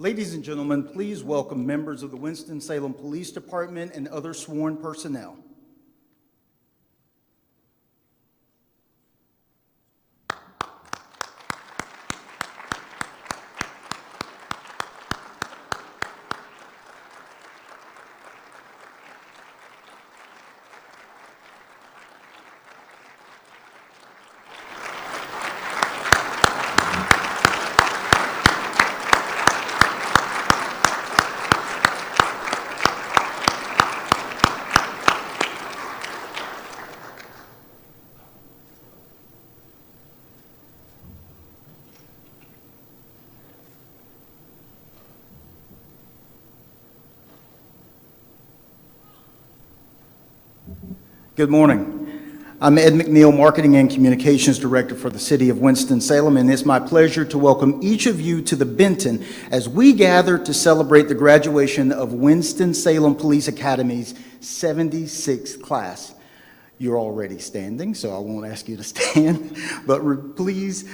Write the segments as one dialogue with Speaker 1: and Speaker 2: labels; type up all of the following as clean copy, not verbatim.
Speaker 1: Ladies and gentlemen, please welcome members of the Winston-Salem Police Department and other sworn personnel. Good morning. I'm Ed McNeal, Marketing and Communications Director for the City of Winston-Salem, and it's my pleasure to welcome each of you to the Benton as we gather to celebrate the graduation of Winston-Salem Police Academy's 76th class. You're already standing, so I won't ask you to stand, but please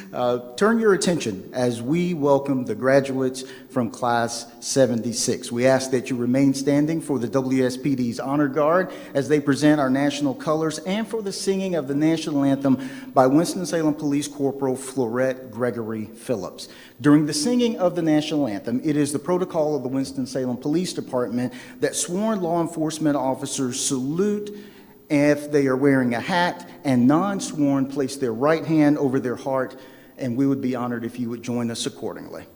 Speaker 1: turn your attention as we welcome the graduates from Class 76. We ask that you remain standing for the WSPD's Honor Guard as they present our national colors and for the singing of the national anthem by Winston-Salem Police Corporal Fluerette Gregory Phillips. During the singing of the national anthem, it is the protocol of the Winston-Salem Police Department that sworn law enforcement officers salute if they are wearing a hat, and non-sworn place their right hand over their heart, and we would be honored if you would join us accordingly.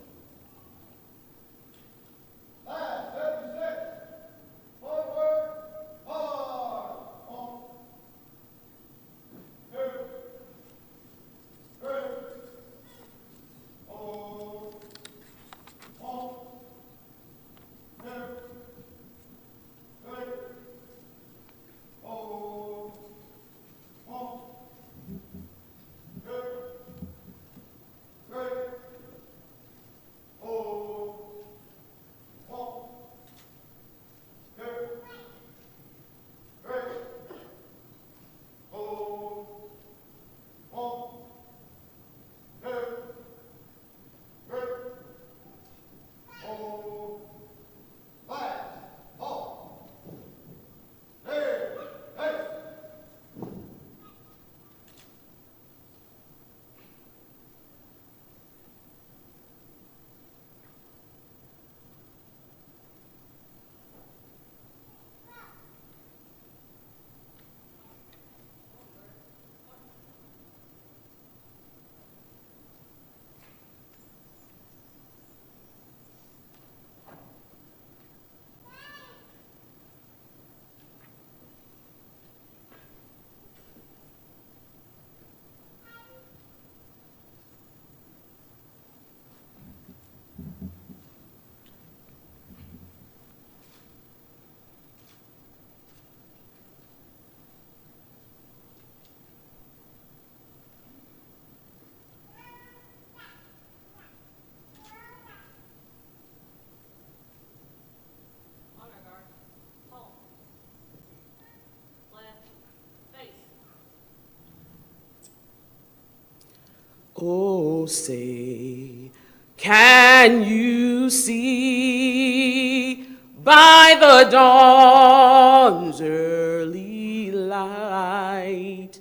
Speaker 2: Oh, say, can you see by the dawn's early light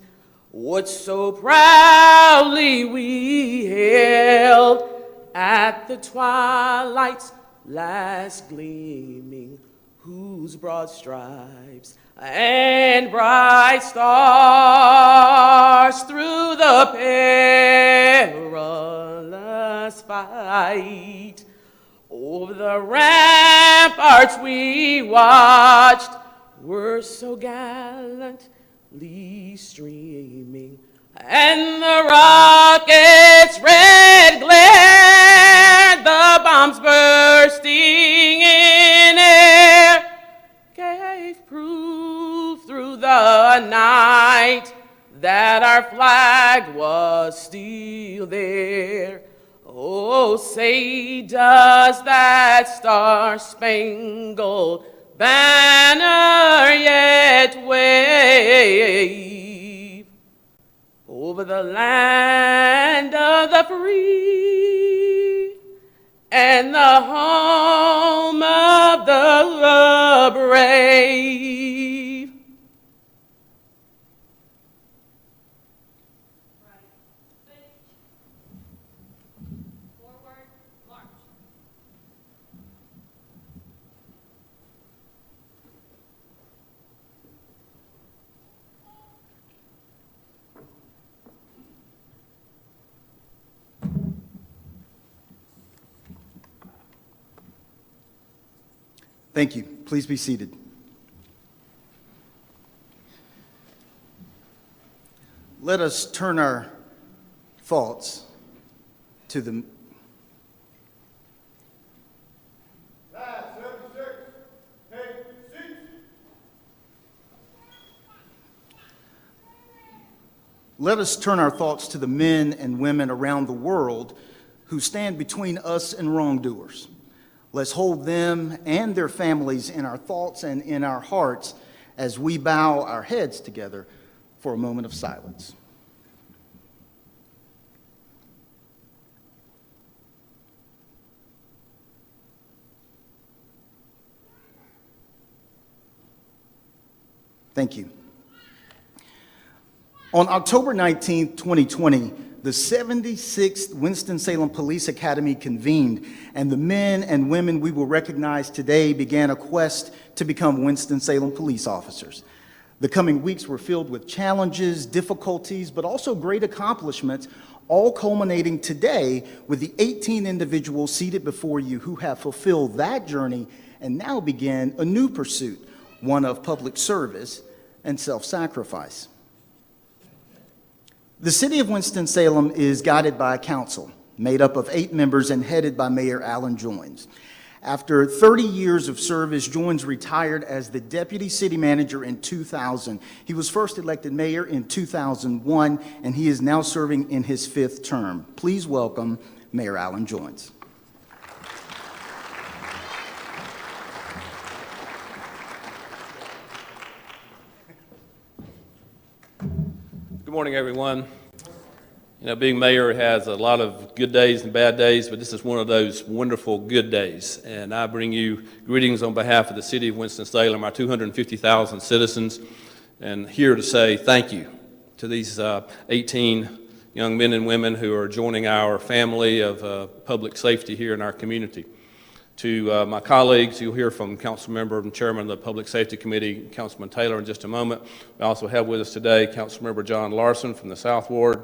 Speaker 2: what so proudly we hailed at the twilight's last gleaming, whose broad stripes and bright stars through the perilous fight over the ramparts we watched were so gallantly streaming, and the rockets' red glare, the bombs bursting in air, gave proof through the night that our flag was still there. Oh, say, does that star-spangled banner yet wave over the land of the free and the home of the brave.
Speaker 1: Thank you. Please be seated. Let us turn our thoughts to the Let us turn our thoughts to the men and women around the world who stand between us and wrongdoers. Let's hold them and their families in our thoughts and in our hearts as we bow our heads together for a moment of silence. Thank you. On October 19, 2020, the 76th Winston-Salem Police Academy convened, and the men and women we will recognize today began a quest to become Winston-Salem police officers. The coming weeks were filled with challenges, difficulties, but also great accomplishments, all culminating today with the 18 individuals seated before you who have fulfilled that journey and now begin a new pursuit, one of public service and self-sacrifice. The city of Winston-Salem is guided by a council made up of 8 members and headed by Mayor Alan Joines. After 30 years of service, Joines retired as the deputy city manager in 2000. He was first elected mayor in 2001, and he is now serving in his 5th term. Please welcome Mayor Alan Joines.
Speaker 3: Good morning, everyone. You know, being mayor has a lot of good days and bad days, but this is one of those wonderful good days. And I bring you greetings on behalf of the city of Winston-Salem, our 250,000 citizens, and here to say thank you to these 18 young men and women who are joining our family of public safety here in our community. To my colleagues, you'll hear from Councilmember and Chairman of the Public Safety Committee, Councilman Taylor, in just a moment. We also have with us today Councilmember John Larson from the South Ward,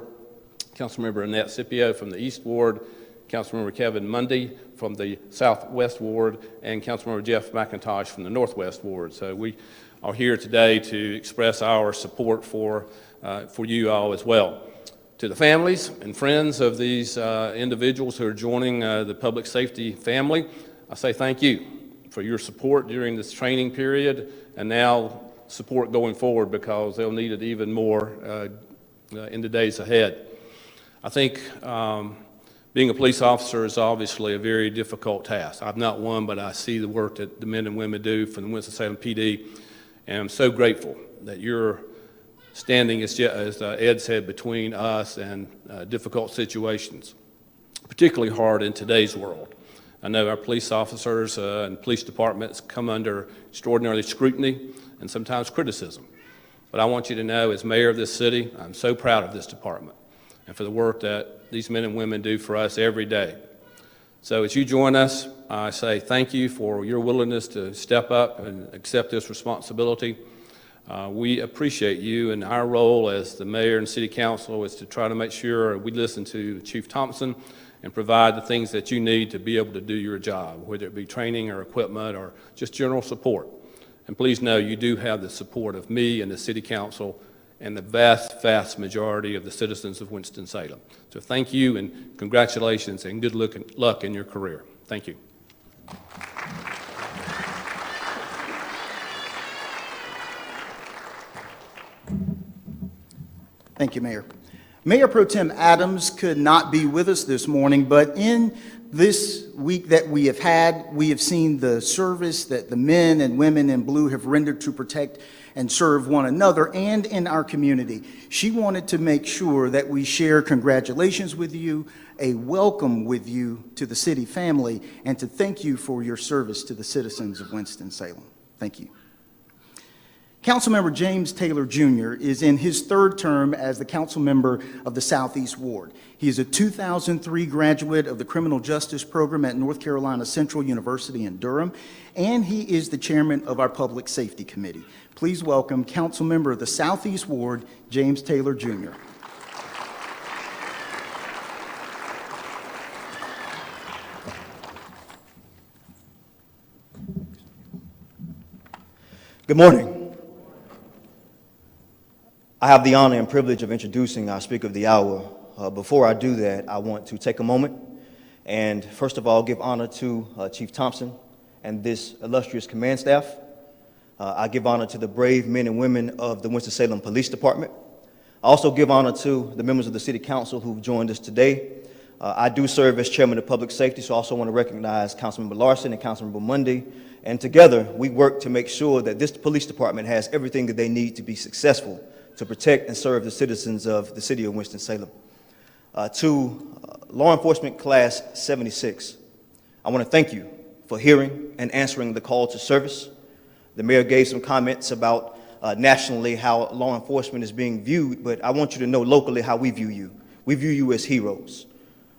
Speaker 3: Councilmember Annette Scipio from the East Ward, Councilmember Kevin Mundy from the Southwest Ward, and Councilmember Jeff McIntosh from the Northwest Ward. So we are here today to express our support for you all as well. To the families and friends of these individuals who are joining the public safety family, I say thank you for your support during this training period, and now support going forward because they'll need it even more in the days ahead. I think being a police officer is obviously a very difficult task. I'm not one, but I see the work that the men and women do for the Winston-Salem PD, and I'm so grateful that you're standing, as Ed said, between us and difficult situations, particularly hard in today's world. I know our police officers and police departments come under extraordinary scrutiny and sometimes criticism. But I want you to know, as mayor of this city, I'm so proud of this department and for the work that these men and women do for us every day. So as you join us, I say thank you for your willingness to step up and accept this responsibility. We appreciate you, and our role as the mayor and city council is to try to make sure we listen to Chief Thompson and provide the things that you need to be able to do your job, whether it be training or equipment or just general support. And please know you do have the support of me and the city council and the vast, vast majority of the citizens of Winston-Salem. So thank you and congratulations and good luck in your career. Thank you.
Speaker 1: Thank you, Mayor. Mayor Pro Tem Adams could not be with us this morning, but in This week that we have had, we have seen the service that the men and women in blue have rendered to protect and serve one another and in our community. She wanted to make sure that we share congratulations with you, a welcome with you to the city family, and to thank you for your service to the citizens of Winston-Salem. Thank you. Councilmember James Taylor Jr. is in his third term as the council member of the Southeast Ward. He is a 2003 graduate of the Criminal Justice Program at North Carolina Central University in Durham, and he is the chairman of our Public Safety Committee. Please welcome council member of the Southeast Ward, James Taylor Jr.
Speaker 4: Good morning. I have the honor and privilege of introducing our speaker of the hour. Before I do that, I want to take a moment and first of all give honor to Chief Thompson and this illustrious command staff. I give honor to the brave men and women of the Winston-Salem Police Department. I also give honor to the members of the City Council who've joined us today. I do serve as Chairman of Public Safety, so I also want to recognize Councilmember Larson and Councilmember Mundy. And together, we work to make sure that this police department has everything that they need to be successful to protect and serve the citizens of the city of Winston-Salem. To Law Enforcement Class 76, I want to thank you for hearing and answering the call to service. The mayor gave some comments about nationally how law enforcement is being viewed, but I want you to know locally how we view you. We view you as heroes.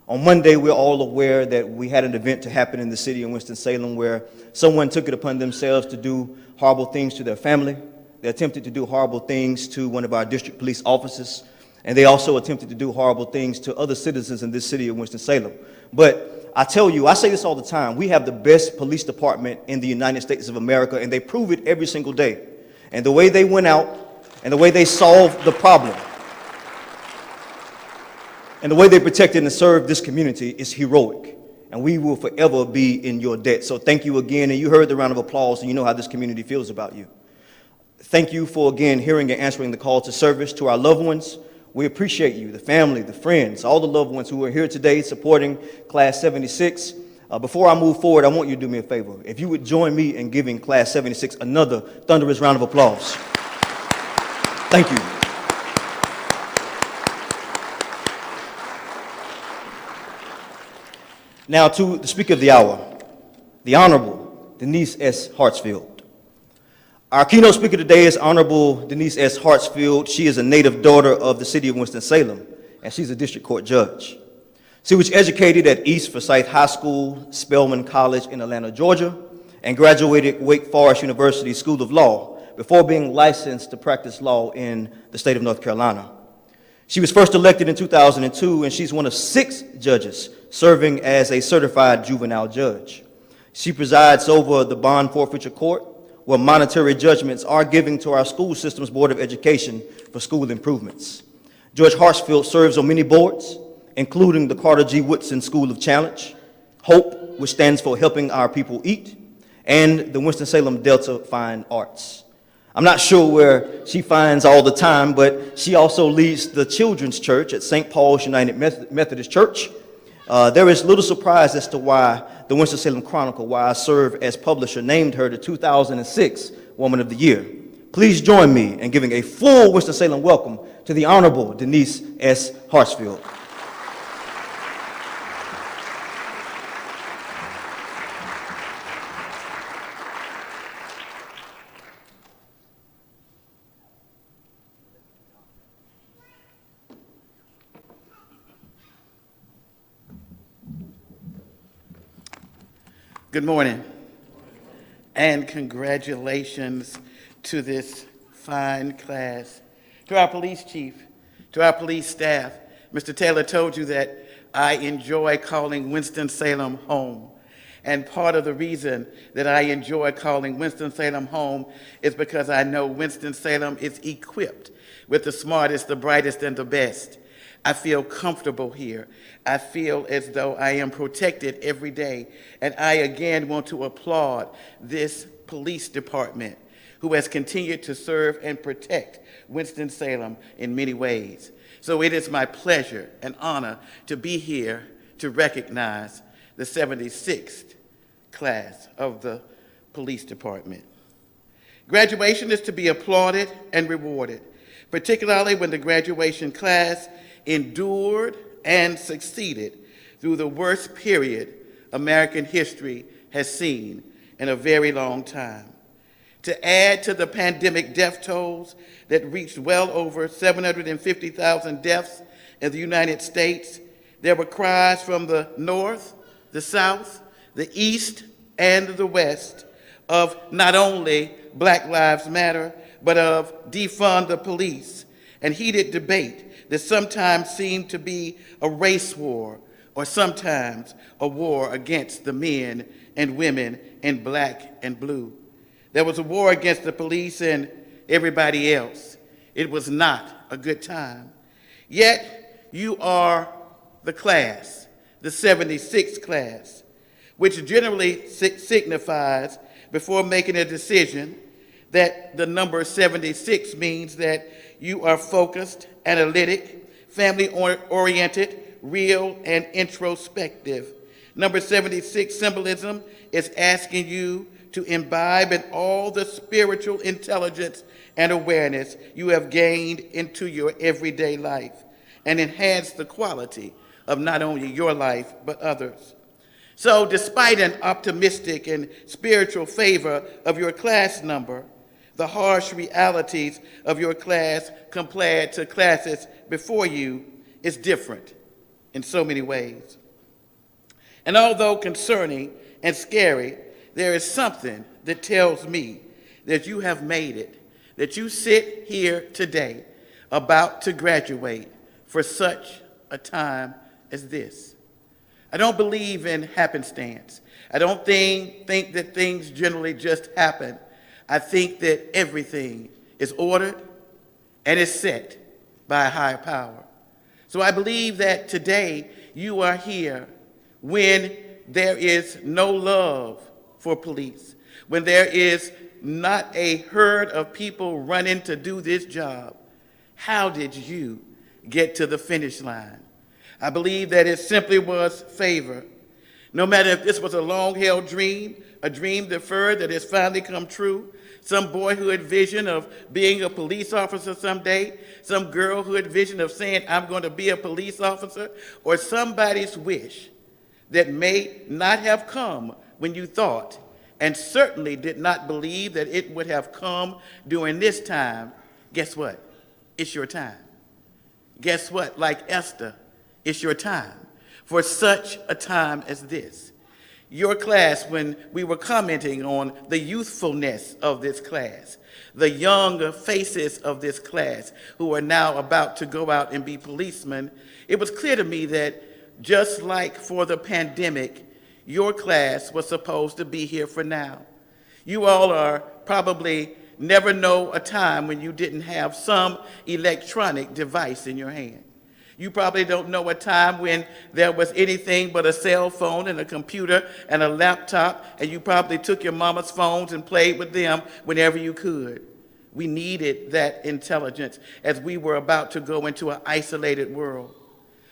Speaker 4: On Monday, we're all aware that we had an event to happen in the city of Winston-Salem where someone took it upon themselves to do horrible things to their family. They attempted to do horrible things to one of our district police officers, and they also attempted to do horrible things to other citizens in this city of Winston-Salem. But I tell you, I say this all the time, we have the best police department in the United States of America, and they prove it every single day. And the way they went out and the way they solved the problem and the way they protected and served this community is heroic, and we will forever be in your debt. So thank you again, and you heard the round of applause, and you know how this community feels about you. Thank you for, again, hearing and answering the call to service. To our loved ones, we appreciate you, the family, the friends, all the loved ones who are here today supporting Class 76. Before I move forward, I want you to do me a favor. If you would join me in giving Class 76 another thunderous round of applause. Thank you. Now to the speaker of the hour, the Honorable Denise S. Hartsfield. Our keynote speaker today is Honorable Denise S. Hartsfield. She is a native daughter of the city of Winston-Salem, and she's a district court judge. She was educated at East Forsyth High School, Spelman College in Atlanta, Georgia, and graduated Wake Forest University School of Law before being licensed to practice law in the state of North Carolina. She was first elected in 2002, and she's one of 6 judges serving as a certified juvenile judge. She presides over the bond forfeiture court, where monetary judgments are given to our school system's Board of Education for school improvements. Judge Hartsfield serves on many boards, including the Carter G. Woodson School of Challenge, HOPE, which stands for Helping Our People Eat, and the Winston-Salem Delta Fine Arts. I'm not sure where she finds all the time, but she also leads the children's church at St. Paul's United Methodist Church. There is little surprise as to why the Winston-Salem Chronicle, why I serve as publisher, named her the 2006 Woman of the Year. Please join me in giving a full Winston-Salem welcome to the Honorable Denise S. Hartsfield.
Speaker 5: Good morning, and congratulations to this fine class. To our police chief, to our police staff, Mr. Taylor told you that I enjoy calling Winston-Salem home. And part of the reason that I enjoy calling Winston-Salem home is because I know Winston-Salem is equipped with the smartest, the brightest, and the best. I feel comfortable here. I feel as though I am protected every day. And I again want to applaud this police department who has continued to serve and protect Winston-Salem in many ways. So it is my pleasure and honor to be here to recognize the 76th class of the police department. Graduation is to be applauded and rewarded, particularly when the graduation class endured and succeeded through the worst period American history has seen in a very long time. To add to the pandemic death tolls that reached well over 750,000 deaths in the United States, there were cries from the North, the South, the East, and the West of not only Black Lives Matter, but of defund the police, and heated debate that sometimes seemed to be a race war or sometimes a war against the men and women in black and blue. There was a war against the police and everybody else. It was not a good time. Yet you are the class, the 76th class, which generally signifies, before making a decision, that the number 76 means that you are focused, analytic, family-oriented, real, and introspective. Number 76 symbolism is asking you to imbibe in all the spiritual intelligence and awareness you have gained into your everyday life and enhance the quality of not only your life, but others. So despite an optimistic and spiritual favor of your class number, the harsh realities of your class compared to classes before you is different in so many ways. And although concerning and scary, there is something that tells me that you have made it, that you sit here today about to graduate for such a time as this. I don't believe in happenstance. I don't think that things generally just happen. I think that everything is ordered and is set by a higher power. So I believe that today you are here when there is no love for police, when there is not a herd of people running to do this job. How did you get to the finish line? I believe that it simply was favor. No matter if this was a long-held dream, a dream deferred that has finally come true, some boyhood vision of being a police officer someday, some girlhood vision of saying, I'm going to be a police officer, or somebody's wish that may not have come when you thought, and certainly did not believe that it would have come during this time. Guess what? It's your time. Guess what? Like Esther, it's your time for such a time as this. Your class, when we were commenting on the youthfulness of this class, the young faces of this class who are now about to go out and be policemen, it was clear to me that just like for the pandemic, your class was supposed to be here for now. You all are probably never know a time when you didn't have some electronic device in your hand. You probably don't know a time when there was anything but a cell phone and a computer and a laptop, and you probably took your mama's phones and played with them whenever you could. We needed that intelligence as we were about to go into an isolated world.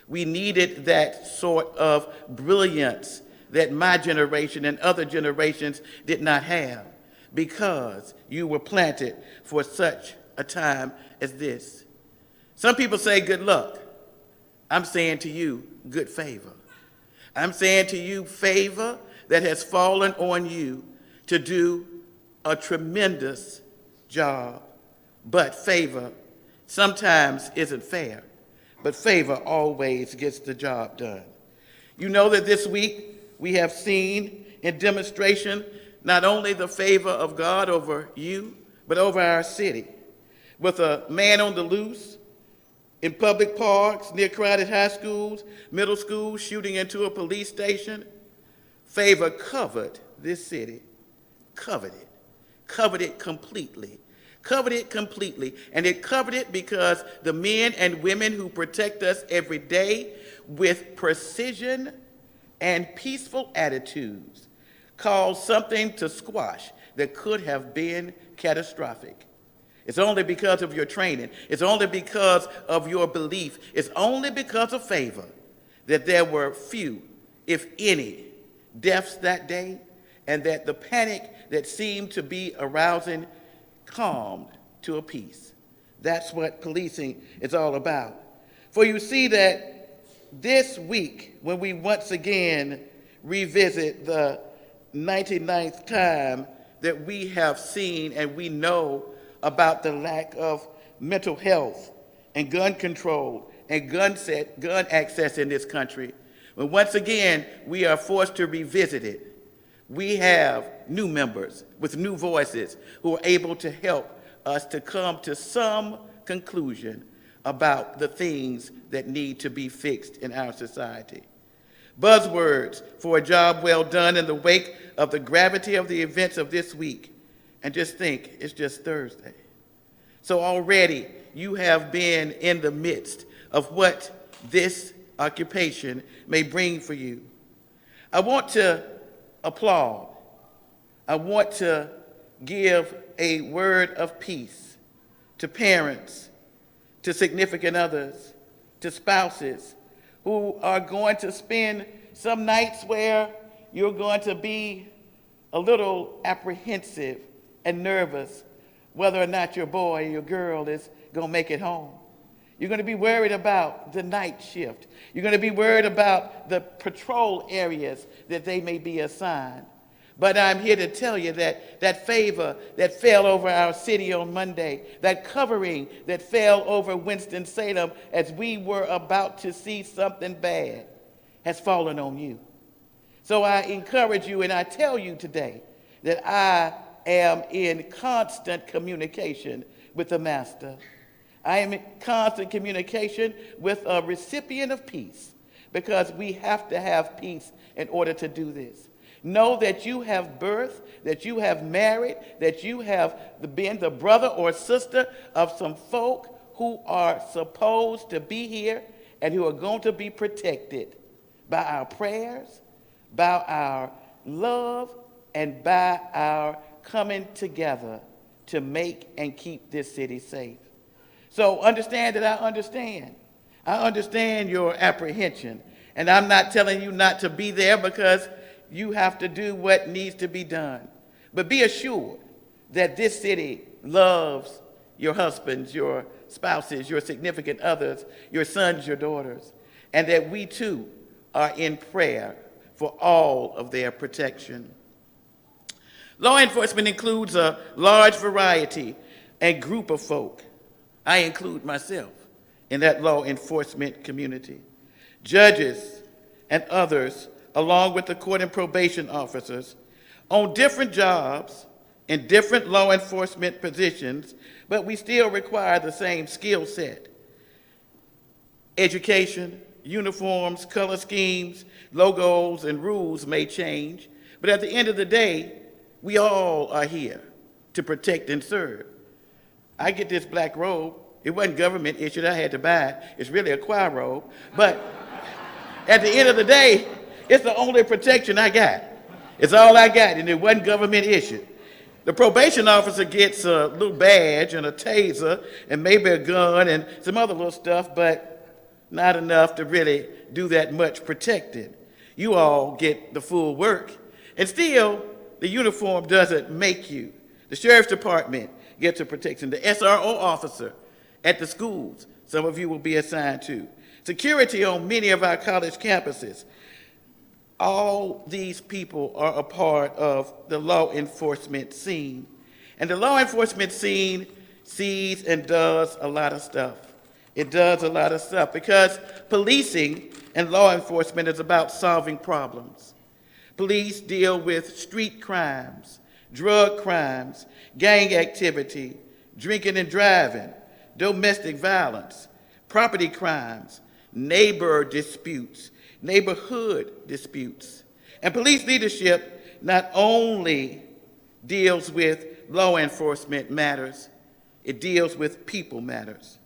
Speaker 5: We needed that sort of brilliance that my generation and other generations did not have, because you were planted for such a time as this. Some people say good luck. I'm saying to you, good favor. I'm saying to you, favor that has fallen on you to do a tremendous job. But favor sometimes isn't fair, but favor always gets the job done. You know that this week we have seen in demonstration not only the favor of God over you, but over our city. With a man on the loose, in public parks, near crowded high schools, middle schools, shooting into a police station, favor covered this city, covered it completely. And it covered it because the men and women who protect us every day with precision and peaceful attitudes caused something to squash that could have been catastrophic. It's only because of your training. It's only because of your belief. It's only because of favor that there were few, if any, deaths that day, and that the panic that seemed to be arousing calmed to a peace. That's what policing is all about. For you see that this week, when we once again revisit the 99th time that we have seen and we know about the lack of mental health and gun control and gun access in this country, when once again we are forced to revisit it, we have new members with new voices who are able to help us to come to some conclusion about the things that need to be fixed in our society. Buzzwords for a job well done in the wake of the gravity of the events of this week. And just think, it's just Thursday. So already you have been in the midst of what this occupation may bring for you. I want to applaud. I want to give a word of peace to parents, to significant others, to spouses who are going to spend some nights where you're going to be a little apprehensive and nervous whether or not your boy or your girl is going to make it home. You're going to be worried about the night shift. You're going to be worried about the patrol areas that they may be assigned. But I'm here to tell you that that favor that fell over our city on Monday, that covering that fell over Winston-Salem as we were about to see something bad, has fallen on you. So I encourage you and I tell you today that I am in constant communication with the Master. I am in constant communication with a recipient of peace, because we have to have peace in order to do this. Know that you have birthed, that you have married, that you have been the brother or sister of some folk who are supposed to be here and who are going to be protected by our prayers, by our love, and by our coming together to make and keep this city safe. So understand that I understand. I understand your apprehension. And I'm not telling you not to be there, because you have to do what needs to be done. But be assured that this city loves your husbands, your spouses, your significant others, your sons, your daughters, and that we too are in prayer for all of their protection. Law enforcement includes a large variety and group of folk. I include myself in that law enforcement community. Judges and others, along with the court and probation officers, on different jobs in different law enforcement positions, but we still require the same skill set. Education, uniforms, color schemes, logos, and rules may change, but at the end of the day, we all are here to protect and serve. I get this black robe. It wasn't government issued. I had to buy it. It's really a choir robe. But at the end of the day, it's the only protection I got. It's all I got, and it wasn't government issued. The probation officer gets a little badge and a taser and maybe a gun and some other little stuff, but not enough to really do that much protecting. You all get the full work. And still, the uniform doesn't make you. The sheriff's department gets a protection. The SRO officer at the schools, some of you will be assigned to. Security on many of our college campuses. All these people are a part of the law enforcement scene. And the law enforcement scene sees and does a lot of stuff. It does a lot of stuff because policing and law enforcement is about solving problems. Police deal with street crimes, drug crimes, gang activity, drinking and driving, domestic violence, property crimes, neighbor disputes, neighborhood disputes. And police leadership not only deals with law enforcement matters, it deals with people matters.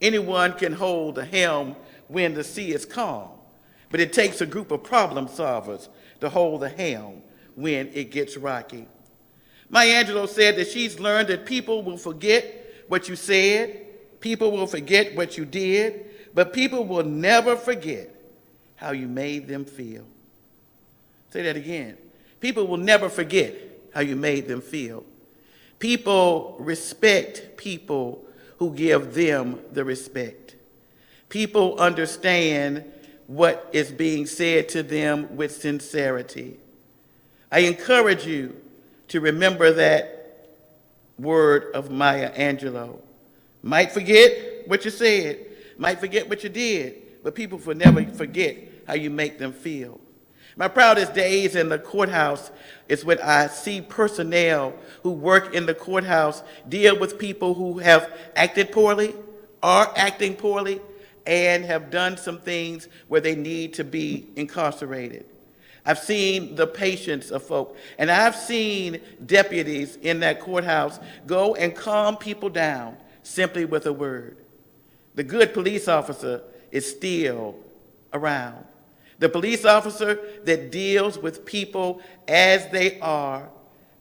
Speaker 5: Anyone can hold the helm when the sea is calm, but it takes a group of problem solvers to hold the helm when it gets rocky. Maya Angelou said that she's learned that people will forget what you said, people will forget what you did, but people will never forget how you made them feel. Say that again. People will never forget how you made them feel. People respect people who give them the respect. People understand what is being said to them with sincerity. I encourage you to remember that word of Maya Angelou. Might forget what you said, might forget what you did, but people will never forget how you make them feel. My proudest days in the courthouse is when I see personnel who work in the courthouse deal with people who have acted poorly, are acting poorly, and have done some things where they need to be incarcerated. I've seen the patience of folk, and I've seen deputies in that courthouse go and calm people down simply with a word. The good police officer is still around. The police officer that deals with people as they are,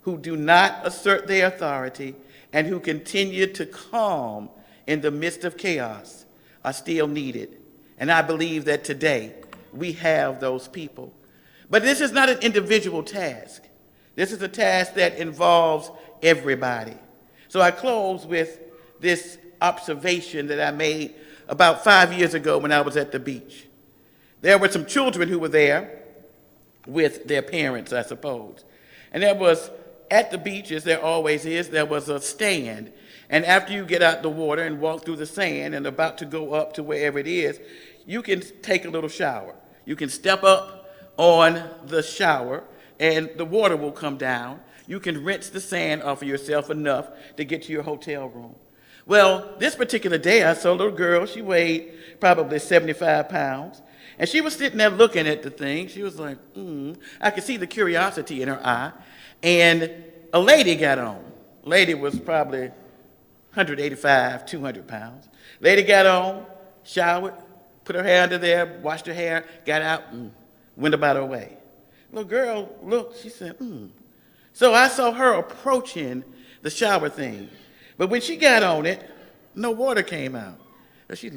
Speaker 5: who do not assert their authority, and who continue to calm in the midst of chaos, are still needed. And I believe that today we have those people. But this is not an individual task. This is a task that involves everybody. So I close with this observation that I made about 5 years ago when I was at the beach. There were some children who were there with their parents, I suppose. And there was, at the beach, as there always is, there was a stand. And after you get out the water and walk through the sand and about to go up to wherever it is, you can take a little shower. You can step up on the shower and the water will come down. You can rinse the sand off of yourself enough to get to your hotel room. Well, this particular day, I saw a little girl. She weighed probably 75 pounds. And she was sitting there looking at the thing. She was like, I could see the curiosity in her eye. And a lady got on. Lady was probably 185, 200 pounds. Lady got on, showered, put her hair under there, washed her hair, got out, and went about her way. Little girl looked, she said, So I saw her approaching the shower thing. But when she got on it, no water came out. So she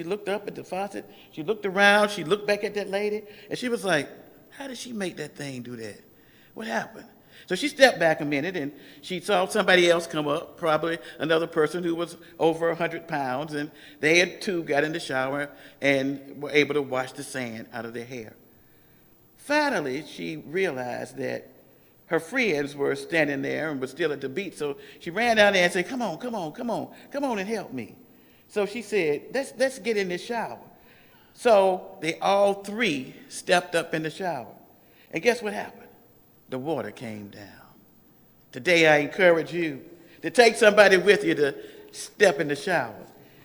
Speaker 5: looked up at the faucet, she looked around, she looked back at that lady, and she was like, how did she make that thing do that? What happened? So she stepped back a minute, and she saw somebody else come up, probably another person who was over 100 pounds, and they had too got in the shower and were able to wash the sand out of their hair. Finally, she realized that her friends were standing there and were still at the beach, so she ran down there and said, come on and help me. So she said, let's get in this shower. So they all three stepped up in the shower. And guess what happened? The water came down. Today I encourage you to take somebody with you to step in the shower.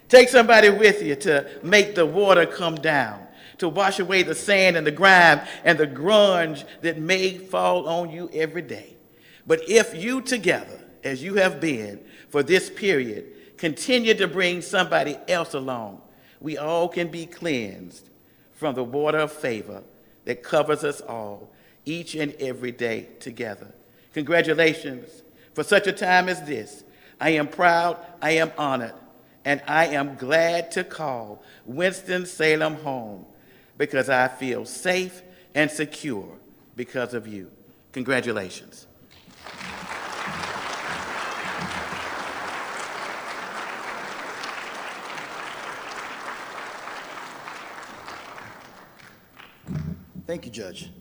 Speaker 5: Take somebody with you to make the water come down, to wash away the sand and the grime and the grunge that may fall on you every day. But if you together, as you have been for this period, continue to bring somebody else along, we all can be cleansed from the water of favor that covers us all each and every day together. Congratulations. For such a time as this, I am proud, I am honored, and I am glad to call Winston-Salem home because I feel safe and secure because of you. Congratulations.
Speaker 1: Thank you, Judge.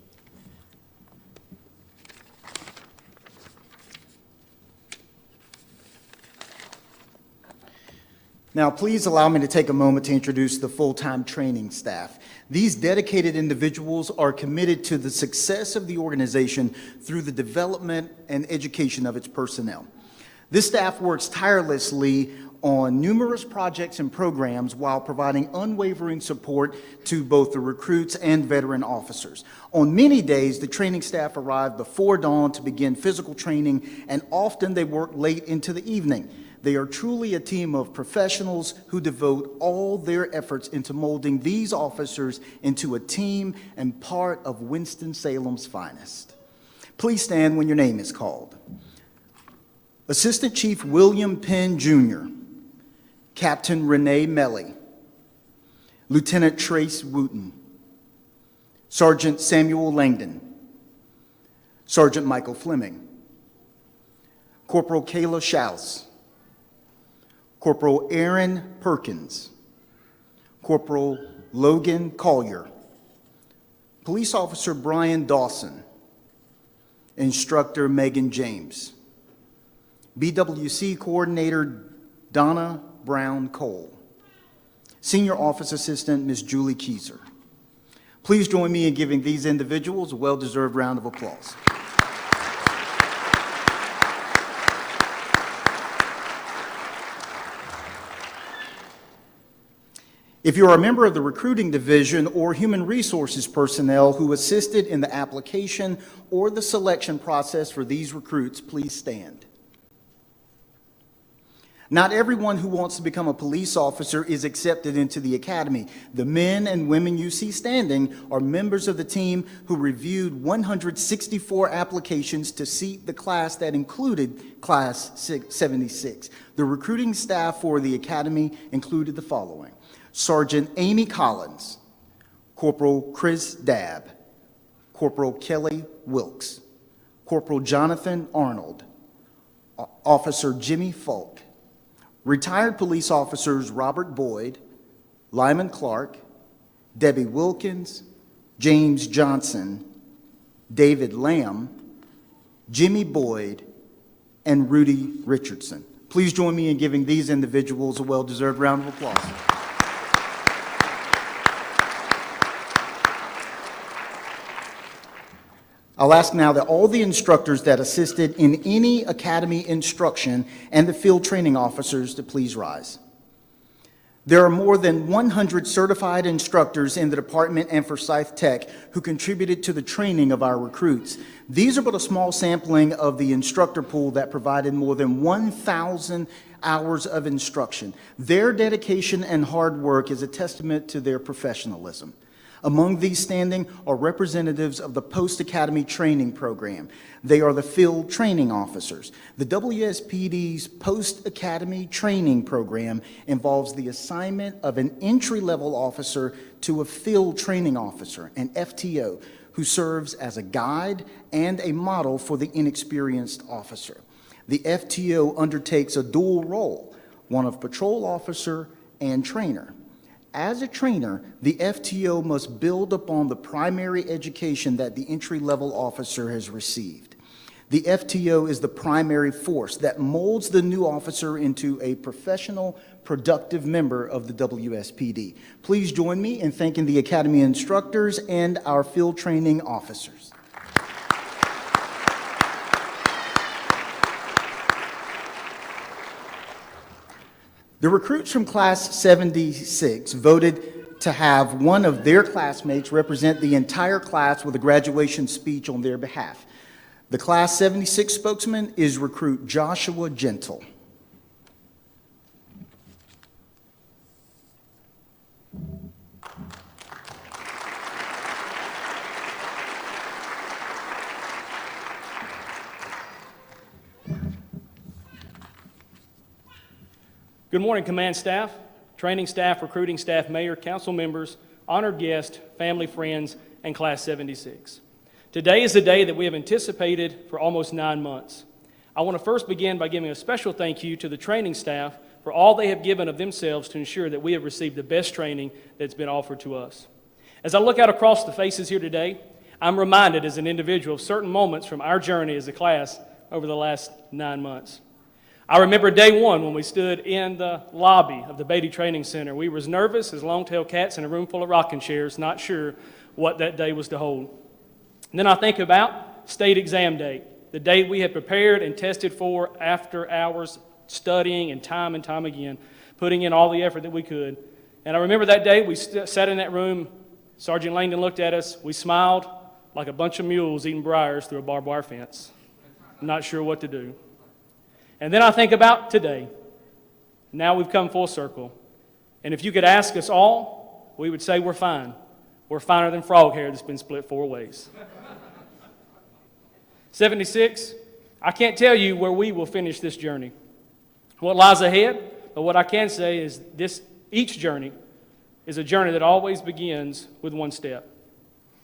Speaker 1: Now, please allow me to take a moment to introduce the full-time training staff. These dedicated individuals are committed to the success of the organization through the development and education of its personnel. This staff works tirelessly on numerous projects and programs while providing unwavering support to both the recruits and veteran officers. On many days, the training staff arrive before dawn to begin physical training, and often they work late into the evening. They are truly a team of professionals who devote all their efforts into molding these officers into a team and part of Winston-Salem's finest. Please stand when your name is called. Assistant Chief William Penn, Jr., Captain Renee Melly, Lieutenant Trace Wooten, Sergeant Samuel Langdon, Sergeant Michael Fleming, Corporal Kayla Schaus, Corporal Aaron Perkins, Corporal Logan Collier, Police Officer Brian Dawson, Instructor Megan James, BWC Coordinator Donna Brown Cole, Senior Office Assistant Ms. Julie Keyser. Please join me in giving these individuals a well-deserved round of applause. If you are a member of the recruiting division or human resources personnel who assisted in the application or the selection process for these recruits, please stand. Not everyone who wants to become a police officer is accepted into the academy. The men and women you see standing are members of the team who reviewed 164 applications to seat the class that included Class 76. The recruiting staff for the academy included the following: Sergeant Amy Collins, Corporal Chris Dabb, Corporal Kelly Wilkes, Corporal Jonathan Arnold, Officer Jimmy Falk, retired police officers Robert Boyd, Lyman Clark, Debbie Wilkins, James Johnson, David Lamb, Jimmy Boyd, and Rudy Richardson. Please join me in giving these individuals a well-deserved round of applause. I'll ask now that all the instructors that assisted in any academy instruction and the field training officers to please rise. There are more than 100 certified instructors in the department and Forsyth Tech who contributed to the training of our recruits. These are but a small sampling of the instructor pool that provided more than 1,000 hours of instruction. Their dedication and hard work is a testament to their professionalism. Among these standing are representatives of the Post-Academy Training Program. They are the field training officers. The WSPD's Post-Academy Training Program involves the assignment of an entry-level officer to a field training officer, an FTO, who serves as a guide and a model for the inexperienced officer. The FTO undertakes a dual role, one of patrol officer and trainer. As a trainer, the FTO must build upon the primary education that the entry-level officer has received. The FTO is the primary force that molds the new officer into a professional, productive member of the WSPD. Please join me in thanking the Academy instructors and our field training officers. The recruits from Class 76 voted to have one of their classmates represent the entire class with a graduation speech on their behalf. The Class 76 spokesman is recruit Joshua Gentle.
Speaker 6: Good morning, command staff, training staff, recruiting staff, mayor, council members, honored guests, family, friends, and Class 76. Today is the day that we have anticipated for almost 9 months. I want to first begin by giving a special thank you to the training staff for all they have given of themselves to ensure that we have received the best training that's been offered to us. As I look out across the faces here today, I'm reminded as an individual of certain moments from our journey as a class over the last 9 months. I remember day one when we stood in the lobby of the Beatty Training Center. We were as nervous as long-tailed cats in a room full of rocking chairs, not sure what that day was to hold. And then I think about state exam day, the day we had prepared and tested for after hours studying and time again, putting in all the effort that we could. And I remember that day we sat in that room, Sergeant Langdon looked at us, we smiled like a bunch of mules eating briars through a barbed wire fence, not sure what to do. And then I think about today. Now we've come full circle. And if you could ask us all, we would say we're fine. We're finer than frog hair that's been split 4 ways. 76, I can't tell you where we will finish this journey, what lies ahead, but what I can say is each journey is a journey that always begins with one step.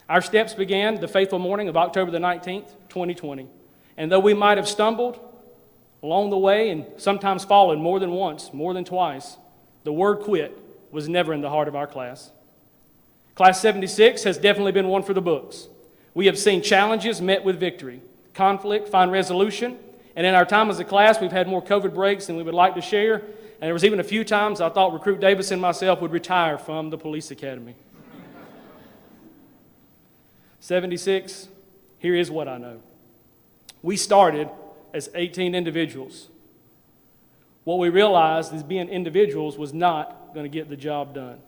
Speaker 6: Our steps began the fateful morning of October the 19th, 2020. And though we might have stumbled along the way and sometimes fallen more than once, more than twice, the word quit was never in the heart of our class. Class 76 has definitely been one for the books. We have seen challenges met with victory, conflict find resolution, and in our time as a class, we've had more COVID breaks than we would like to share, and there was even a few times I thought Recruit Davis and myself would retire from the police academy. 76, here is what I know. We started as 18 individuals. What we realized is being individuals was not going to get the job done.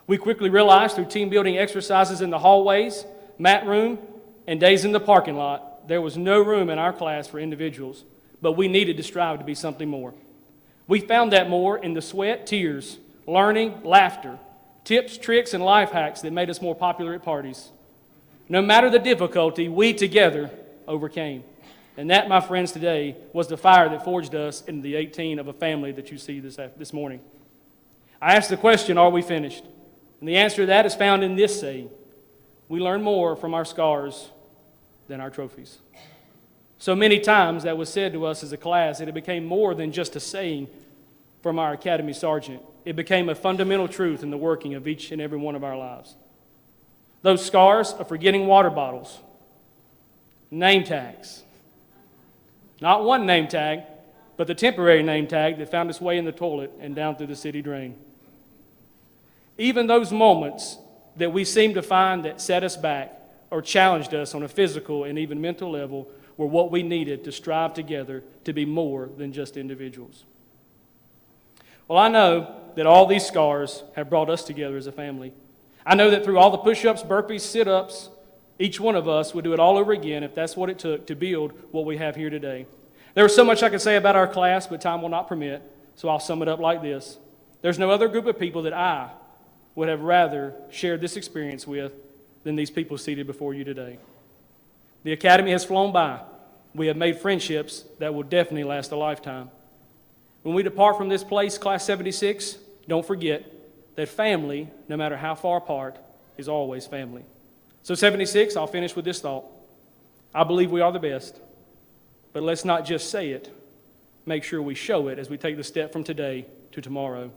Speaker 6: We quickly realized through team building exercises in the hallways, mat room, and days in the parking lot, there was no room in our class for individuals, but we needed to strive to be something more. We found that more in the sweat, tears, learning, laughter, tips, tricks, and life hacks that made us more popular at parties. No matter the difficulty, we together overcame. And that, my friends, today was the fire that forged us into the 18 of a family that you see this morning. I asked the question, are we finished? And the answer to that is found in this saying: we learn more from our scars than our trophies. So many times that was said to us as a class that it became more than just a saying from our academy sergeant. It became a fundamental truth in the working of each and every one of our lives. Those scars of forgetting water bottles, name tags, not one name tag, but the temporary name tag that found its way in the toilet and down through the city drain. Even those moments that we seem to find that set us back or challenged us on a physical and even mental level were what we needed to strive together to be more than just individuals. Well, I know that all these scars have brought us together as a family. I know that through all the push-ups, burpees, sit-ups, each one of us would do it all over again if that's what it took to build what we have here today. There was so much I could say about our class, but time will not permit, so I'll sum it up like this. There's no other group of people that I would have rather shared this experience with than these people seated before you today. The academy has flown by. We have made friendships that will definitely last a lifetime. When we depart from this place, Class 76, don't forget that family, no matter how far apart, is always family. So 76, I'll finish with this thought. I believe we are the best, but let's not just say it. Make sure we show it as we take the step from today to tomorrow.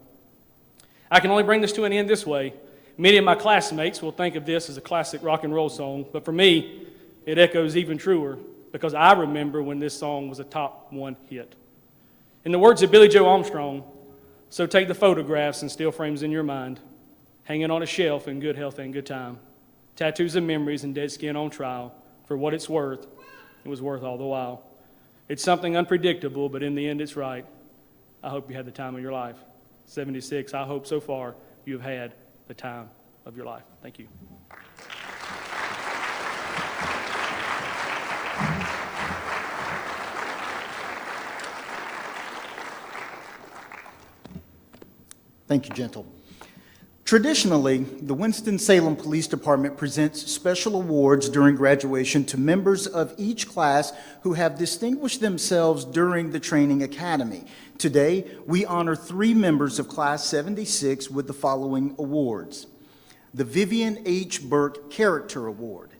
Speaker 6: I can only bring this to an end this way. Many of my classmates will think of this as a classic rock and roll song, but for me, it echoes even truer because I remember when this song was a top one hit. In the words of Billy Joe Armstrong, so take the photographs and still frames in your mind, hanging on a shelf in good health and good time. Tattoos of memories and dead skin on trial. For what it's worth, it was worth all the while. It's something unpredictable, but in the end it's right. I hope you had the time of your life. 76, I hope so far you have had the time of your life. Thank you.
Speaker 1: Thank you, Gentle. Traditionally, the Winston-Salem Police Department presents special awards during graduation to members of each class who have distinguished themselves during the training academy. Today, we honor 3 members of Class 76 with the following awards: the Vivian H. Burke Character Award,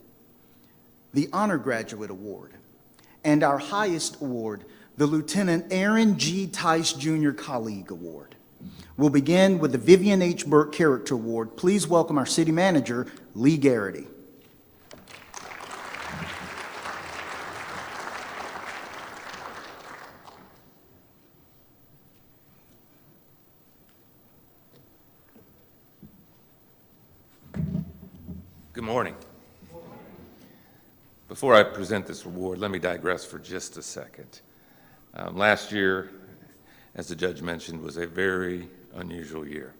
Speaker 1: the Honor Graduate Award, and our highest award, the Lieutenant Aaron G. Tise Jr. Colleague Award. We'll begin with the Vivian H. Burke Character Award. Please welcome our city manager, Lee Garrity.
Speaker 7: Good morning. Before I present this award, let me digress for just a second. Last year, as the judge mentioned, was a very unusual year.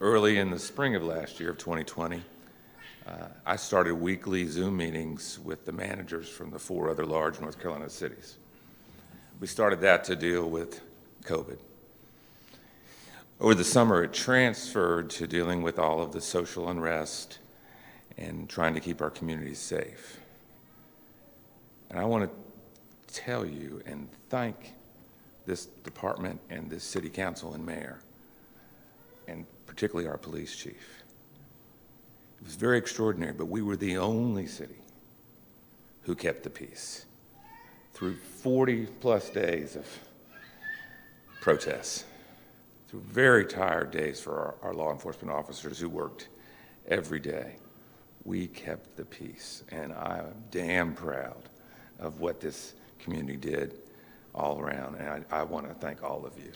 Speaker 7: Early in the spring of last year, of 2020, I started weekly Zoom meetings with the managers from the 4 other large North Carolina cities. We started that to deal with COVID. Over the summer, it transferred to dealing with all of the social unrest and trying to keep our communities safe. And I want to tell you and thank this department and this city council and mayor, and particularly our police chief. It was very extraordinary, but we were the only city who kept the peace through 40-plus days of protests, through very tired days for our law enforcement officers who worked every day. We kept the peace, and I'm damn proud of what this community did all around, and I want to thank all of you.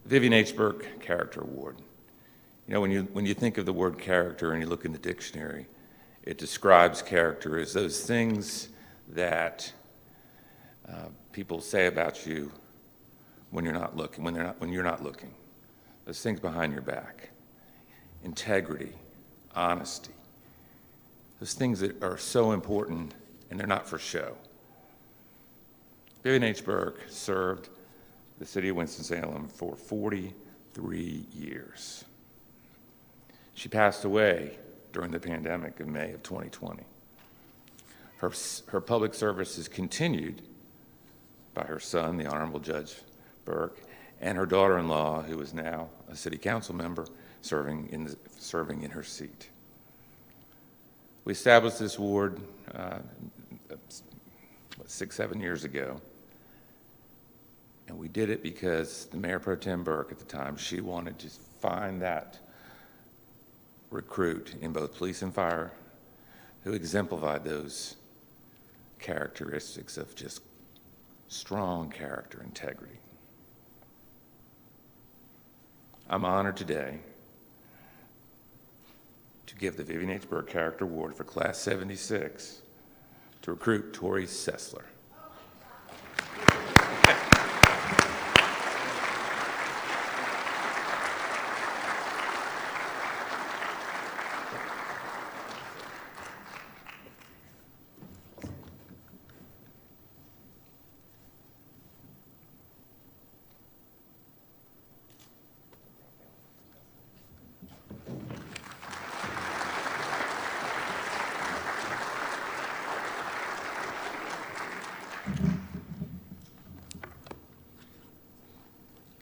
Speaker 7: Vivian H. Burke Character Award. You know, when you think of the word character and you look in the dictionary, it describes character as those things that people say about you when you're not looking, when you're not looking. Those things behind your back. Integrity, honesty. Those things that are so important and they're not for show. Vivian H. Burke served the city of Winston-Salem for 43 years. She passed away during the pandemic in May of 2020. Her public service is continued by her son, the Honorable Judge Burke, and her daughter-in-law, who is now a city council member, serving in her seat. We established this award 6-7 years ago. And we did it because the Mayor Pro Tem Burke at the time, she wanted to find that recruit in both police and fire who exemplified those characteristics of just strong character, integrity. I'm honored today to give the Vivian H. Burke Character Award for Class 76 to recruit Tori Sessler.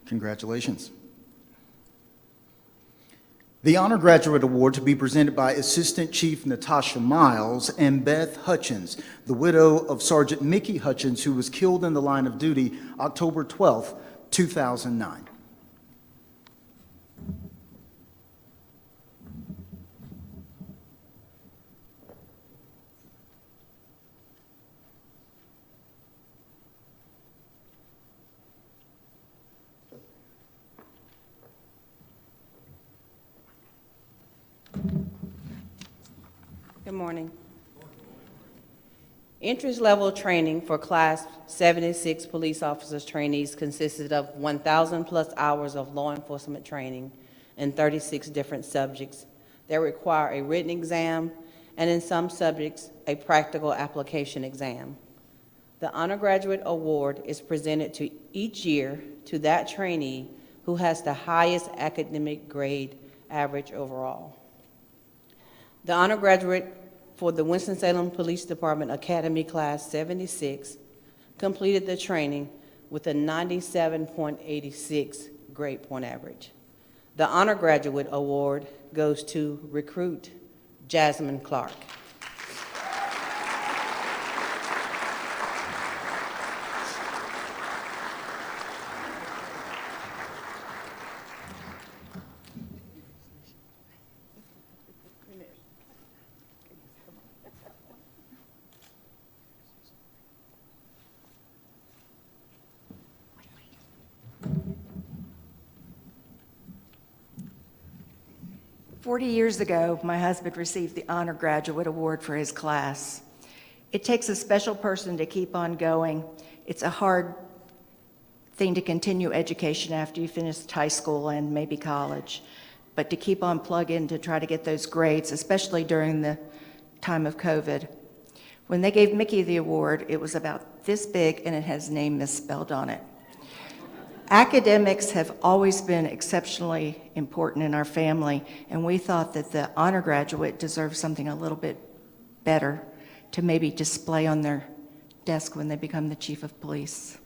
Speaker 1: Congratulations. The Honor Graduate Award to be presented by Assistant Chief Natasha Miles and Beth Hutchins, the widow of Sergeant Mickey Hutchins, who was killed in the line of duty October 12, 2009.
Speaker 2: Good morning. Entry-level training for Class 76 police officers trainees consisted of 1,000+ hours of law enforcement training in 36 different subjects that require a written exam and in some subjects a practical application exam. The Honor Graduate Award is presented to each year to that trainee who has the highest academic grade average overall. The Honor Graduate for the Winston-Salem Police Department Academy Class 76 completed the training with a 97.86 grade point average. The Honor Graduate Award goes to recruit Jasmine Clark.
Speaker 8: "40 years ago, my husband received the Honor Graduate Award for his class. It takes a special person to keep on going. It's a hard thing to continue education after you finish high school and maybe college, but to keep on plugging to try to get those grades, especially during the time of COVID. When they gave Mickey the award, it was about this big and it has his name misspelled on it. Academics have always been exceptionally important in our family, and we thought that the honor graduate deserved something a little bit better to maybe display on their desk when they become the chief of police.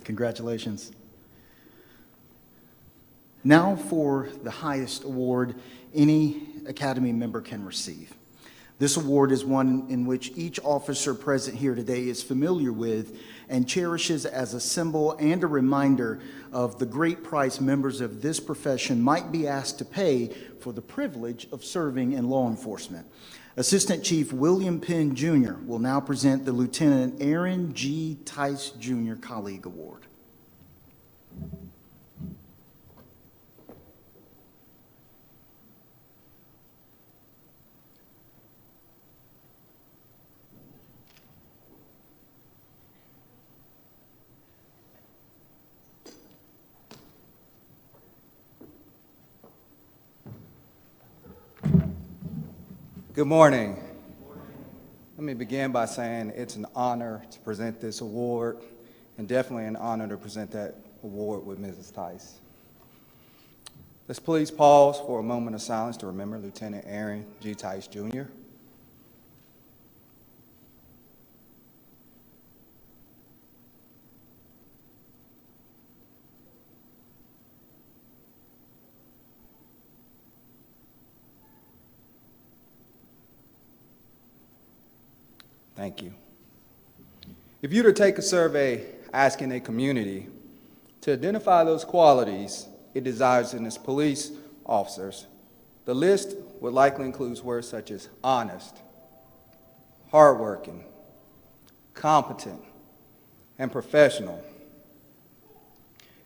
Speaker 1: Congratulations. Now for the highest award any Academy member can receive. This award is one in which each officer present here today is familiar with and cherishes as a symbol and a reminder of the great price members of this profession might be asked to pay for the privilege of serving in law enforcement. Assistant Chief William Penn Jr. will now present the Lieutenant Aaron G. Tise Jr. Colleague Award.
Speaker 9: Good morning. Let me begin by saying it's an honor to present this award, and definitely an honor to present that award with Mrs. Tise. Let's please pause for a moment of silence to remember Lieutenant Aaron G. Tise Jr. Thank you. If you were to take a survey asking a community to identify those qualities it desires in its police officers, the list would likely include words such as honest, hardworking, competent, and professional.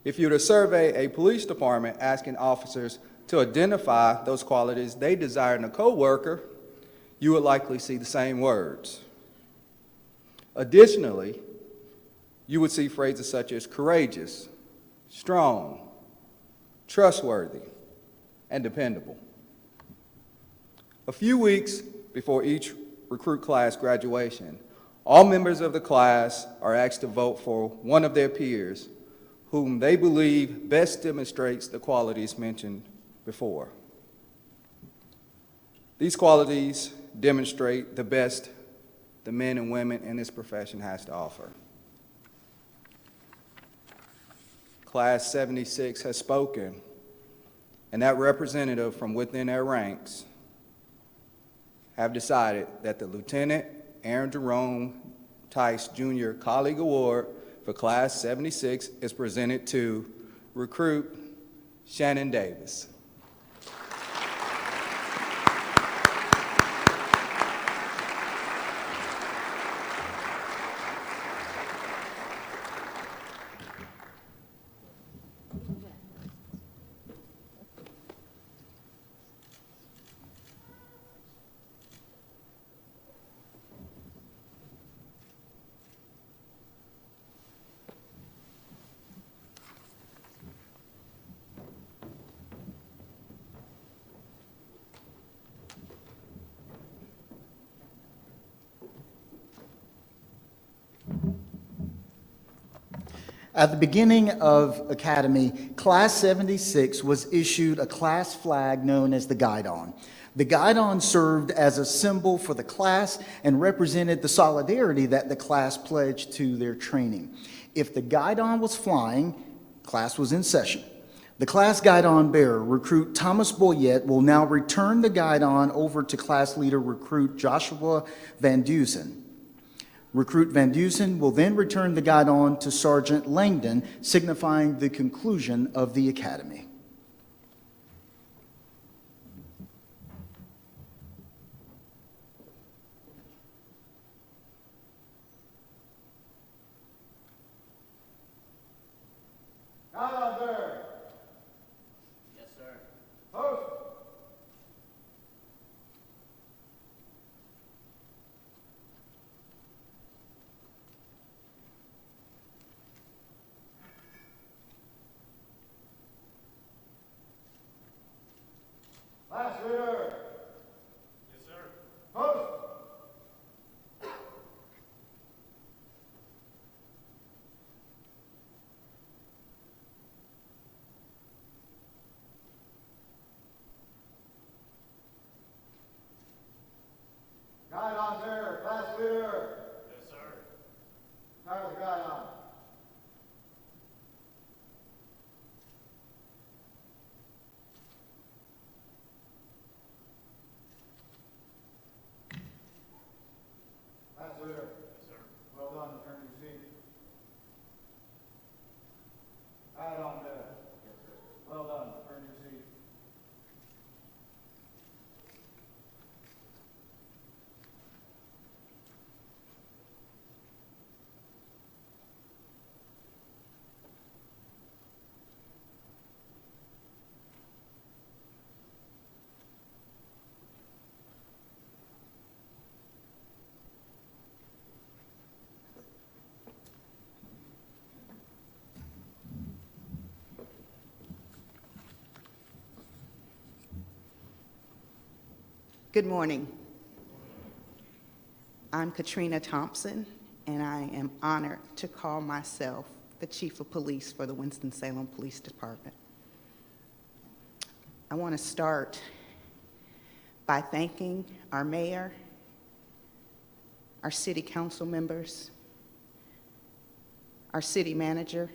Speaker 9: If you were to survey a police department asking officers to identify those qualities they desire in a coworker, you would likely see the same words. Additionally, you would see phrases such as courageous, strong, trustworthy, and dependable. A few weeks before each recruit class graduation, all members of the class are asked to vote for one of their peers whom they believe best demonstrates the qualities mentioned before. These qualities demonstrate the best the men and women in this profession has to offer. Class 76 has spoken, and that representative from within their ranks have decided that the Lieutenant Aaron Jerome Tise Jr. Colleague Award for Class 76 is presented to recruit Shannon Davis.
Speaker 1: At the beginning of Academy, Class 76 was issued a class flag known as the Guidon. The Guidon served as a symbol for the class and represented the solidarity that the class pledged to their training. If the Guidon was flying, class was in session. The class Guidon bearer, recruit Thomas Boyette, will now return the Guidon over to class leader recruit Joshua Van Dusen. Recruit Van Dusen will then return the Guidon to Sergeant Langdon, signifying the conclusion of the Academy.
Speaker 10: Guidon bearer. Yes, sir. Post.
Speaker 11: Good morning. I'm Catrina Thompson, and I am honored to call myself the Chief of Police for the Winston-Salem Police Department. I want to start by thanking our mayor, our city council members, our city manager,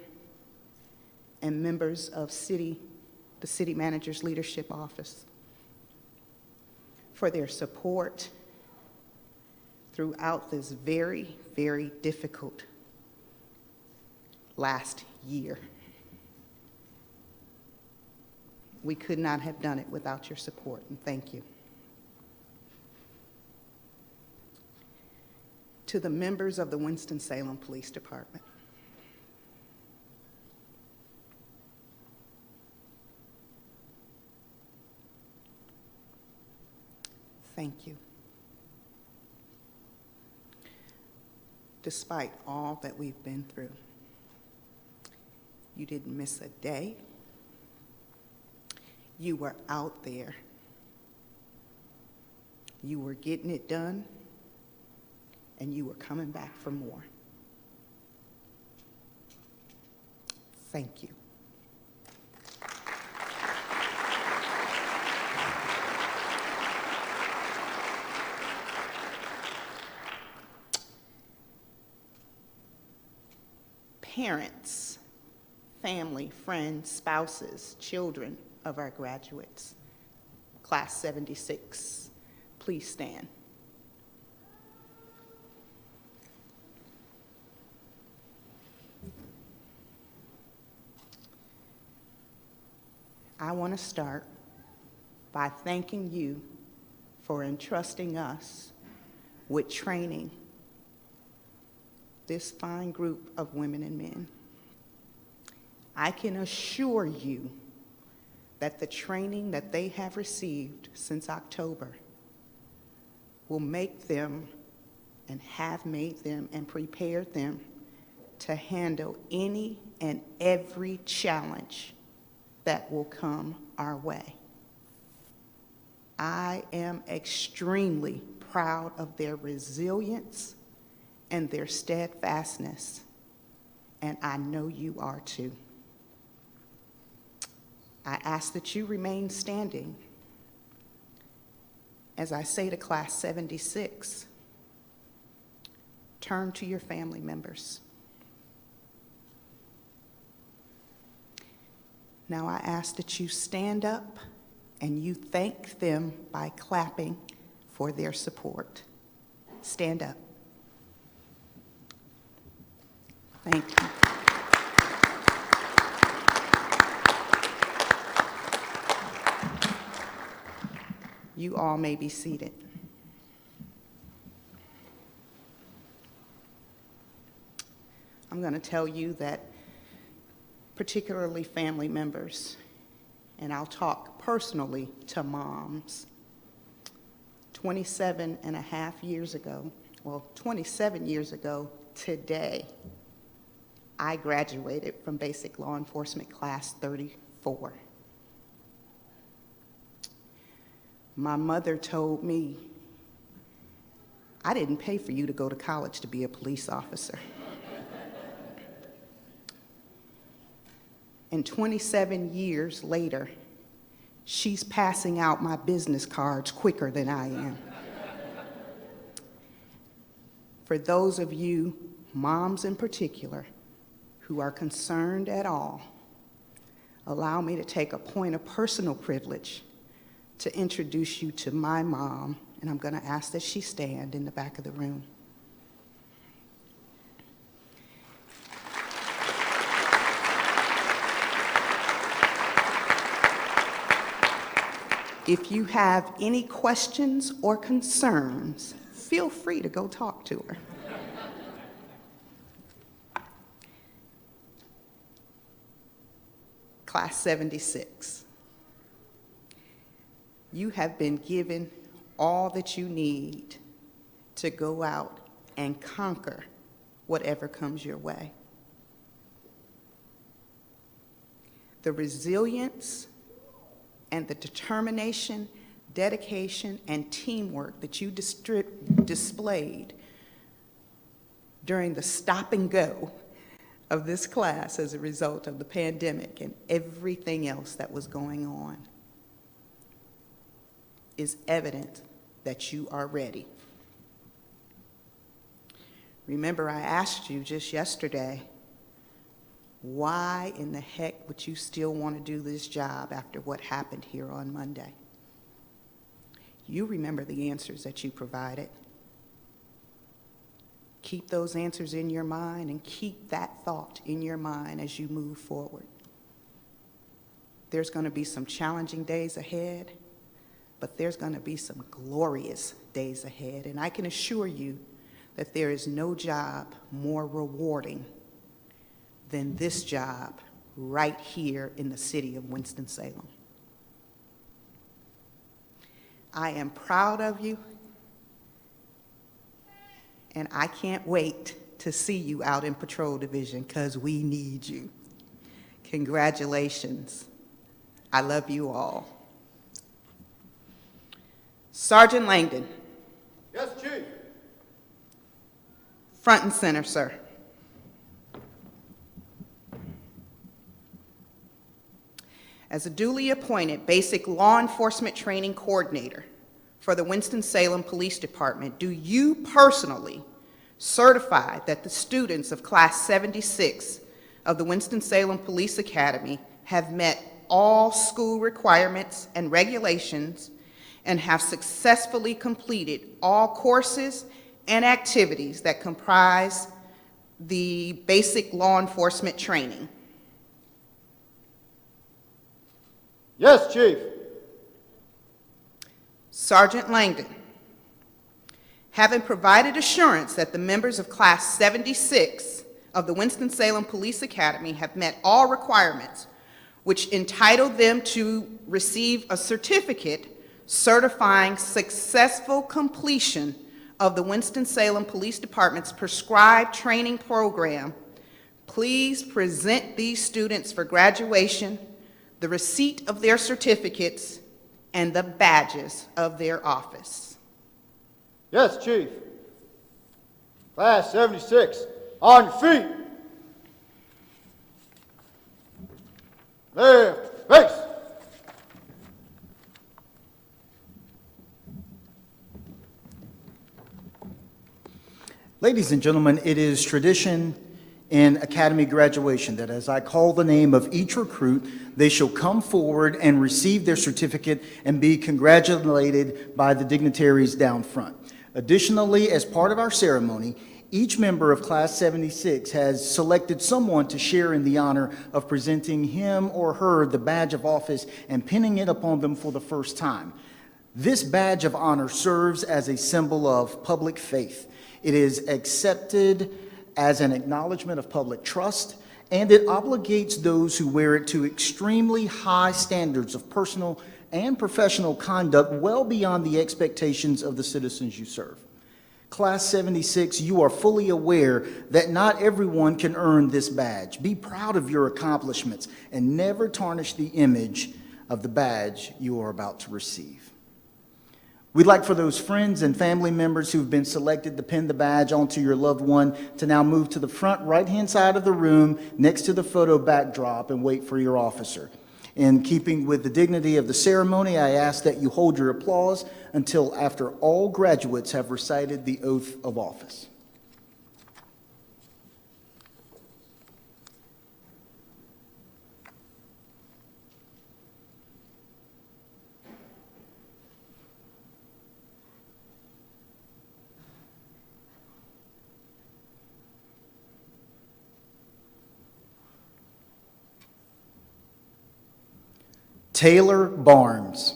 Speaker 11: and members of the city manager's leadership office for their support throughout this very, very difficult last year. We could not have done it without your support, and thank you. To the members of the Winston-Salem Police Department, thank you. Despite all that we've been through, you didn't miss a day. You were out there. You were getting it done, and you were coming back for more. Thank you. Parents, family, friends, spouses, children of our graduates, Class 76, please stand. I want to start by thanking you for entrusting us with training this fine group of women and men. I can assure you that the training that they have received since October will make them and have made them and prepared them to handle any and every challenge that will come our way. I am extremely proud of their resilience and their steadfastness, and I know you are too. I ask that you remain standing as I say to Class 76, turn to your family members. Now I ask that you stand up and you thank them by clapping for their support. Stand up. Thank you. You all may be seated. I'm going to tell you that particularly family members, and I'll talk personally to moms, 27 and a half years ago, well, 27 years ago today, I graduated from Basic Law Enforcement Class 34. My mother told me, I didn't pay for you to go to college to be a police officer. And 27 years later, she's passing out my business cards quicker than I am. For those of you, moms in particular, who are concerned at all, allow me to take a point of personal privilege to introduce you to my mom, and I'm going to ask that she stand in the back of the room. If you have any questions or concerns, feel free to go talk to her. Class 76. You have been given all that you need to go out and conquer whatever comes your way. The resilience and the determination dedication, and teamwork that you displayed during the stop and go of this class as a result of the pandemic and everything else that was going on is evident that you are ready. Remember, I asked you just yesterday, why in the heck would you still want to do this job after what happened here on Monday? You remember the answers that you provided. Keep those answers in your mind and keep that thought in your mind as you move forward. There's going to be some challenging days ahead, but there's going to be some glorious days ahead. And I can assure you that there is no job more rewarding than this job right here in the city of Winston-Salem. I am proud of you, and I can't wait to see you out in Patrol Division because we need you. Congratulations. I love you all. Sergeant Langdon.
Speaker 10: Yes, Chief.
Speaker 11: Front and center, sir. As a duly appointed Basic Law Enforcement Training Coordinator for the Winston-Salem Police Department, do you personally certify that the students of Class 76 of the Winston-Salem Police Academy have met all school requirements and regulations and have successfully completed all courses and activities that comprise the basic law enforcement training?
Speaker 10: Yes, Chief.
Speaker 11: Sergeant Langdon, having provided assurance that the members of Class 76 of the Winston-Salem Police Academy have met all requirements which entitle them to receive a certificate certifying successful completion of the Winston-Salem Police Department's prescribed training program, please present these students for graduation, the receipt of their certificates, and the badges of their office.
Speaker 10: Yes, Chief. Class 76, on your feet. Left face.
Speaker 1: Ladies and gentlemen, it is tradition in Academy graduation that as I call the name of each recruit, they shall come forward and receive their certificate and be congratulated by the dignitaries down front. Additionally, as part of our ceremony, each member of Class 76 has selected someone to share in the honor of presenting him or her the badge of office and pinning it upon them for the first time. This badge of honor serves as a symbol of public faith. It is accepted as an acknowledgement of public trust, and it obligates those who wear it to extremely high standards of personal and professional conduct well beyond the expectations of the citizens you serve. Class 76, you are fully aware that not everyone can earn this badge. Be proud of your accomplishments and never tarnish the image of the badge you are about to receive. We'd like for those friends and family members who've been selected to pin the badge onto your loved one to now move to the front right-hand side of the room next to the photo backdrop and wait for your officer. In keeping with the dignity of the ceremony, I ask that you hold your applause until after all graduates have recited the oath of office. Taylor Barnes.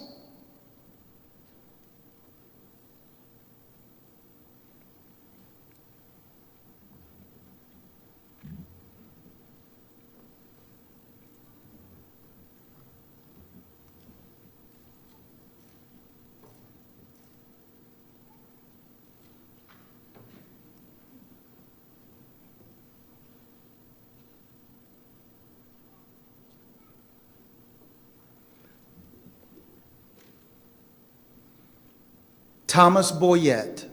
Speaker 1: Thomas Boyette.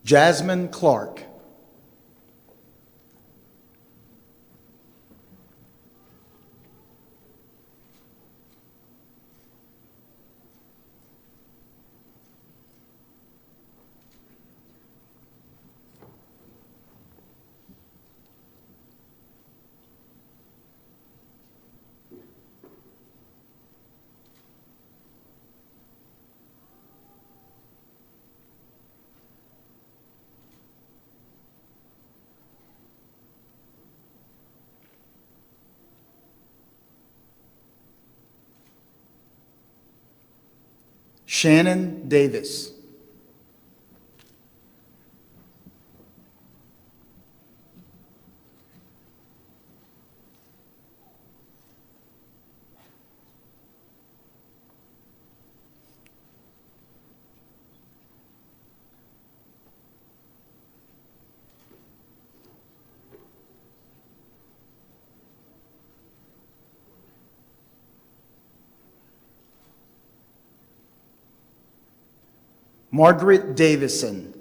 Speaker 1: Jasmine Clark. Shannon Davis. Margaret Davison.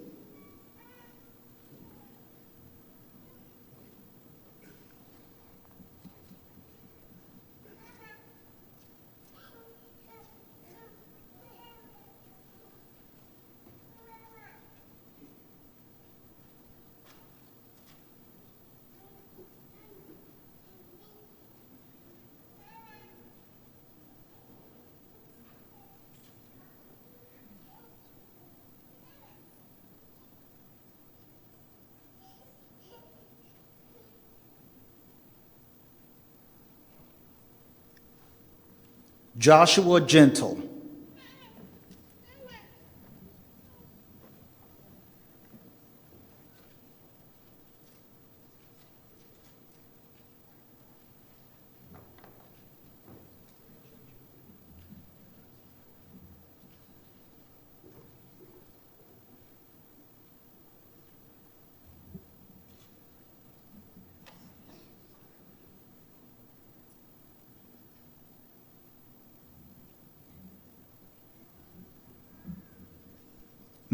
Speaker 1: Joshua Gentle.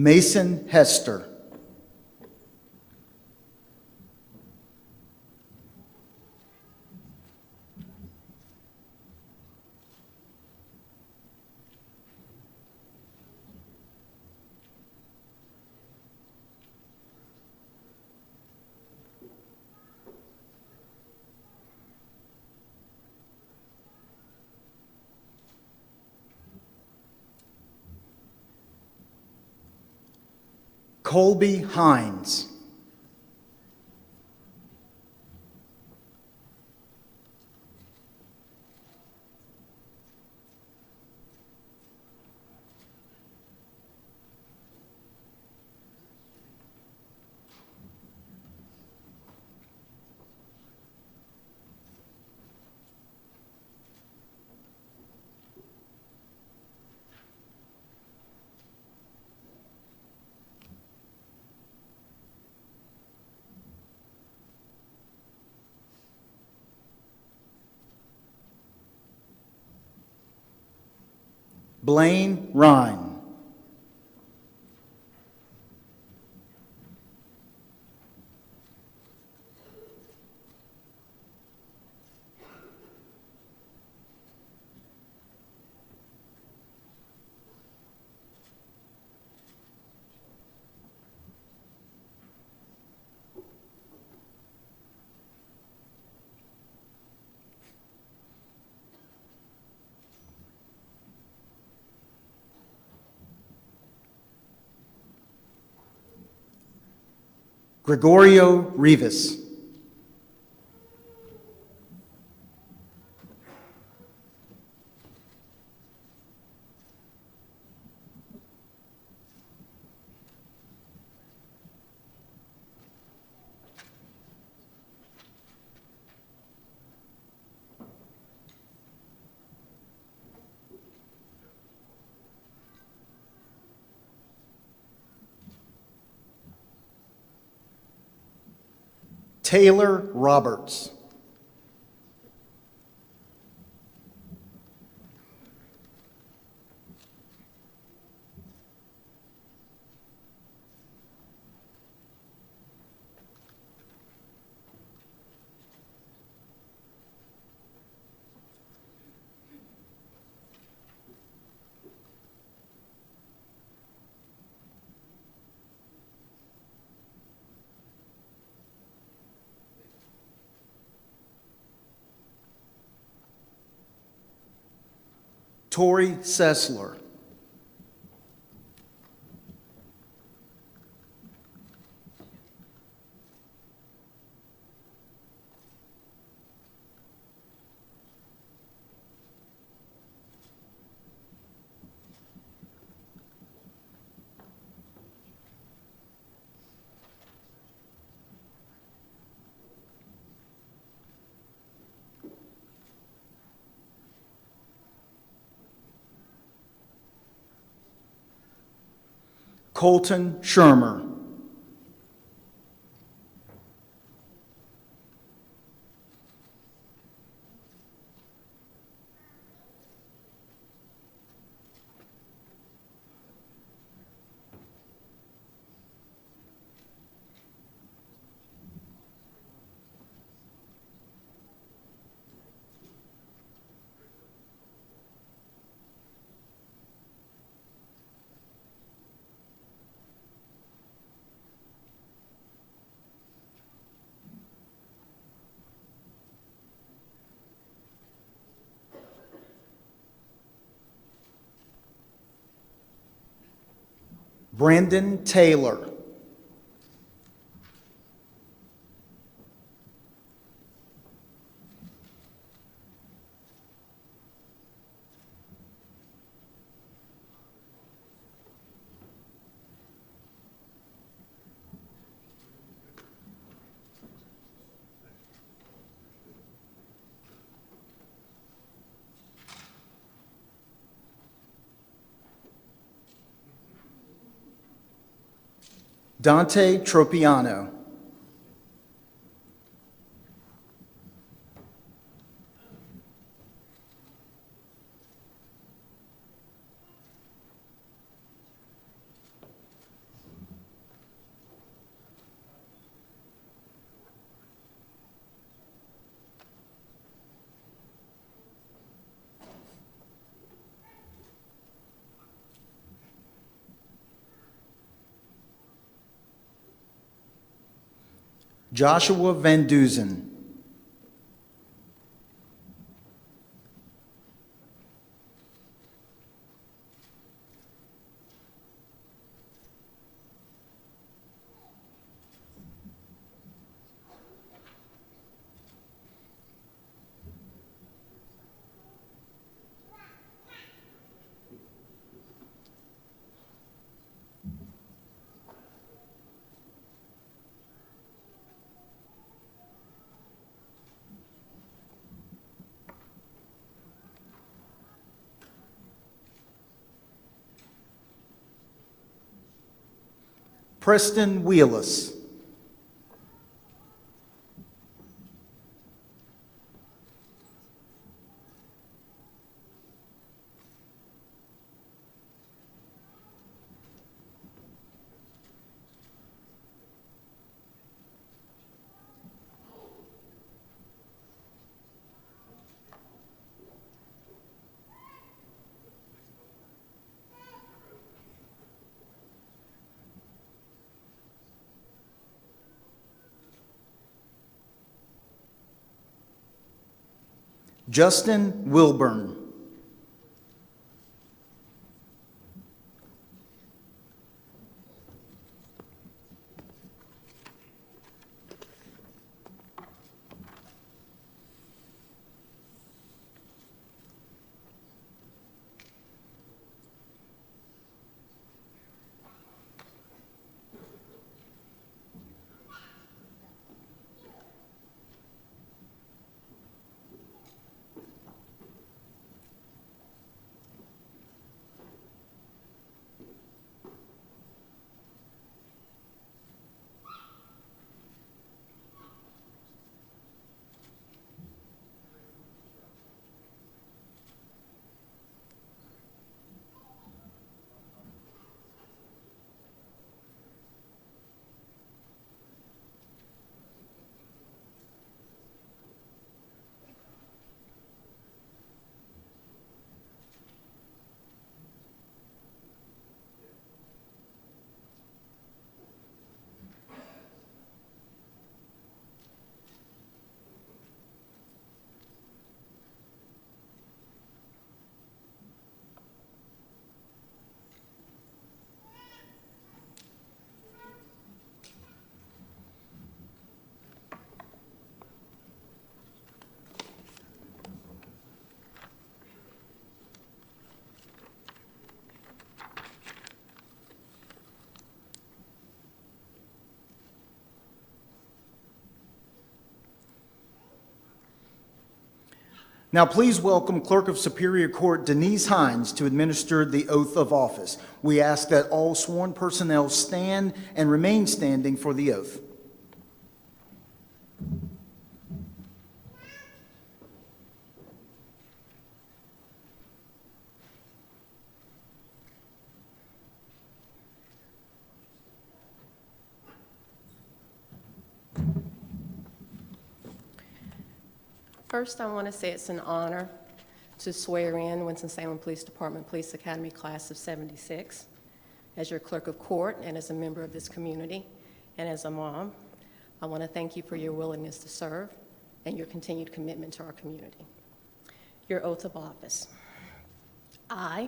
Speaker 1: Mason Hester. Colby Hines. Blaine Rhine. Gregorio Rivas. Taylor Roberts. Tori Sessler. Colton Shermer. Brandon Taylor. Dante Tropiano. Joshua Van Duzen. Preston Wheelis. Justin Wilburn. Now please welcome Clerk of Superior Court Denise Hines to administer the oath of office. We ask that all sworn personnel stand and remain standing for the oath.
Speaker 12: First, I want to say it's an honor to swear in Winston-Salem Police Department Police Academy Class of 76 as your clerk of court and as a member of this community and as a mom. I want to thank you for your willingness to serve and your continued commitment to our community. Your oath of office. I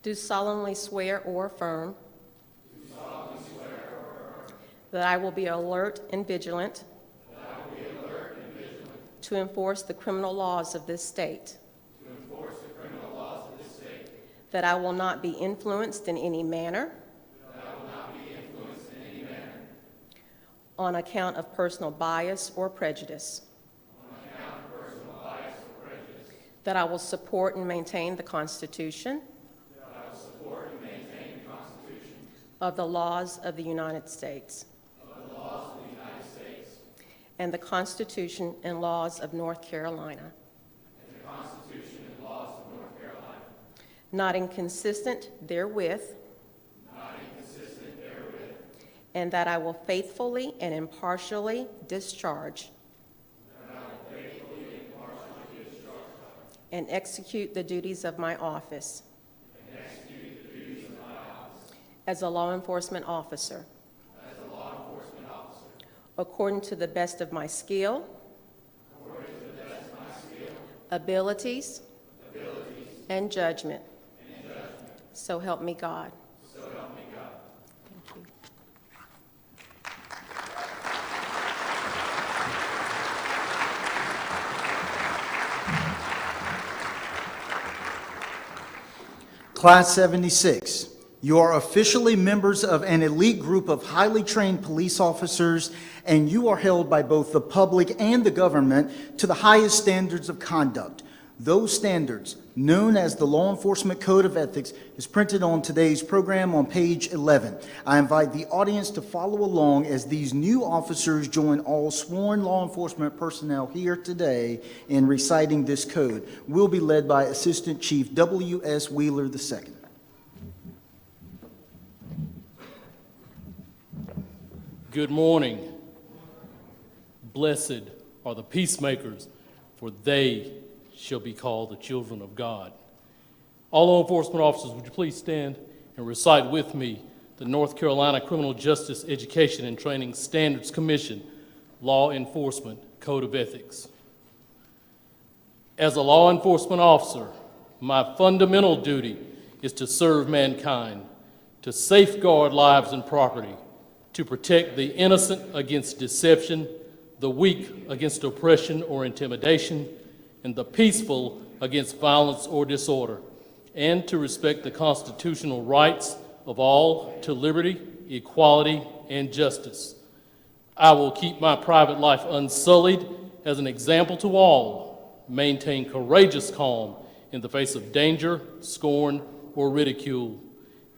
Speaker 12: do solemnly swear or affirm that I will be alert and vigilant to enforce the criminal laws of this state, that I will not be influenced in any manner on account of personal bias or prejudice, that I will support and maintain the Constitution of the laws of the United States and the Constitution and laws of North Carolina, not inconsistent therewith, and that I will faithfully and impartially discharge and execute the duties of my office as a law enforcement officer according to the best of my skill, abilities, and judgment. So help me God. Thank you.
Speaker 1: Class 76, you are officially members of an elite group of highly trained police officers, and you are held by both the public and the government to the highest standards of conduct. Those standards, known as the Law Enforcement Code of Ethics, is printed on today's program on page 11. I invite the audience to follow along as these new officers join all sworn law enforcement personnel here today in reciting this code. We'll be led by Assistant Chief W.S. Wheeler II.
Speaker 13: Good morning. Blessed are the peacemakers, for they shall be called the children of God. All law enforcement officers, would you please stand and recite with me the North Carolina Criminal Justice Education and Training Standards Commission Law Enforcement Code of Ethics. As a law enforcement officer, my fundamental duty is to serve mankind, to safeguard lives and property, to protect the innocent against deception, the weak against oppression or intimidation, and the peaceful against violence or disorder, and to respect the constitutional rights of all to liberty, equality, and justice. I will keep my private life unsullied as an example to all, maintain courageous calm in the face of danger, scorn, or ridicule,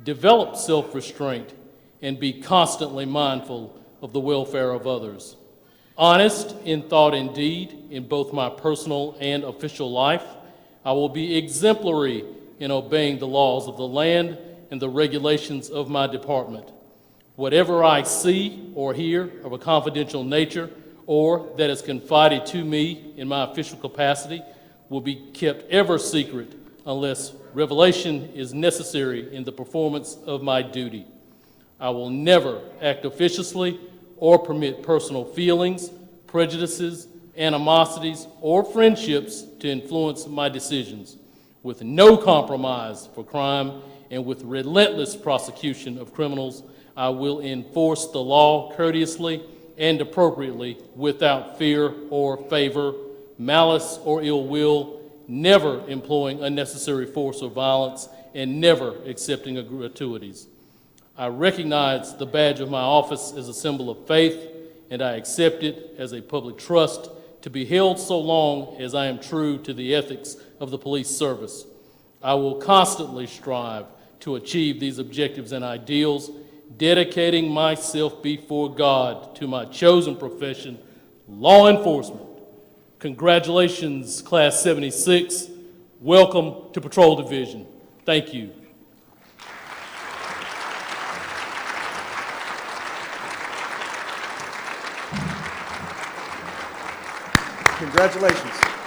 Speaker 13: develop self-restraint, and be constantly mindful of the welfare of others. Honest in thought and deed in both my personal and official life, I will be exemplary in obeying the laws of the land and the regulations of my department. Whatever I see or hear of a confidential nature or that is confided to me in my official capacity will be kept ever secret unless revelation is necessary in the performance of my duty. I will never act officiously or permit personal feelings, prejudices, animosities, or friendships to influence my decisions. With no compromise for crime and with relentless prosecution of criminals, I will enforce the law courteously and appropriately without fear or favor, malice or ill will, never employing unnecessary force or violence, and never accepting gratuities. I recognize the badge of my office as a symbol of faith, and I accept it as a public trust to be held so long as I am true to the ethics of the police service. I will constantly strive to achieve these objectives and ideals, dedicating myself before God to my chosen profession, law enforcement. Congratulations, Class 76. Welcome to Patrol Division. Thank you.
Speaker 1: Congratulations.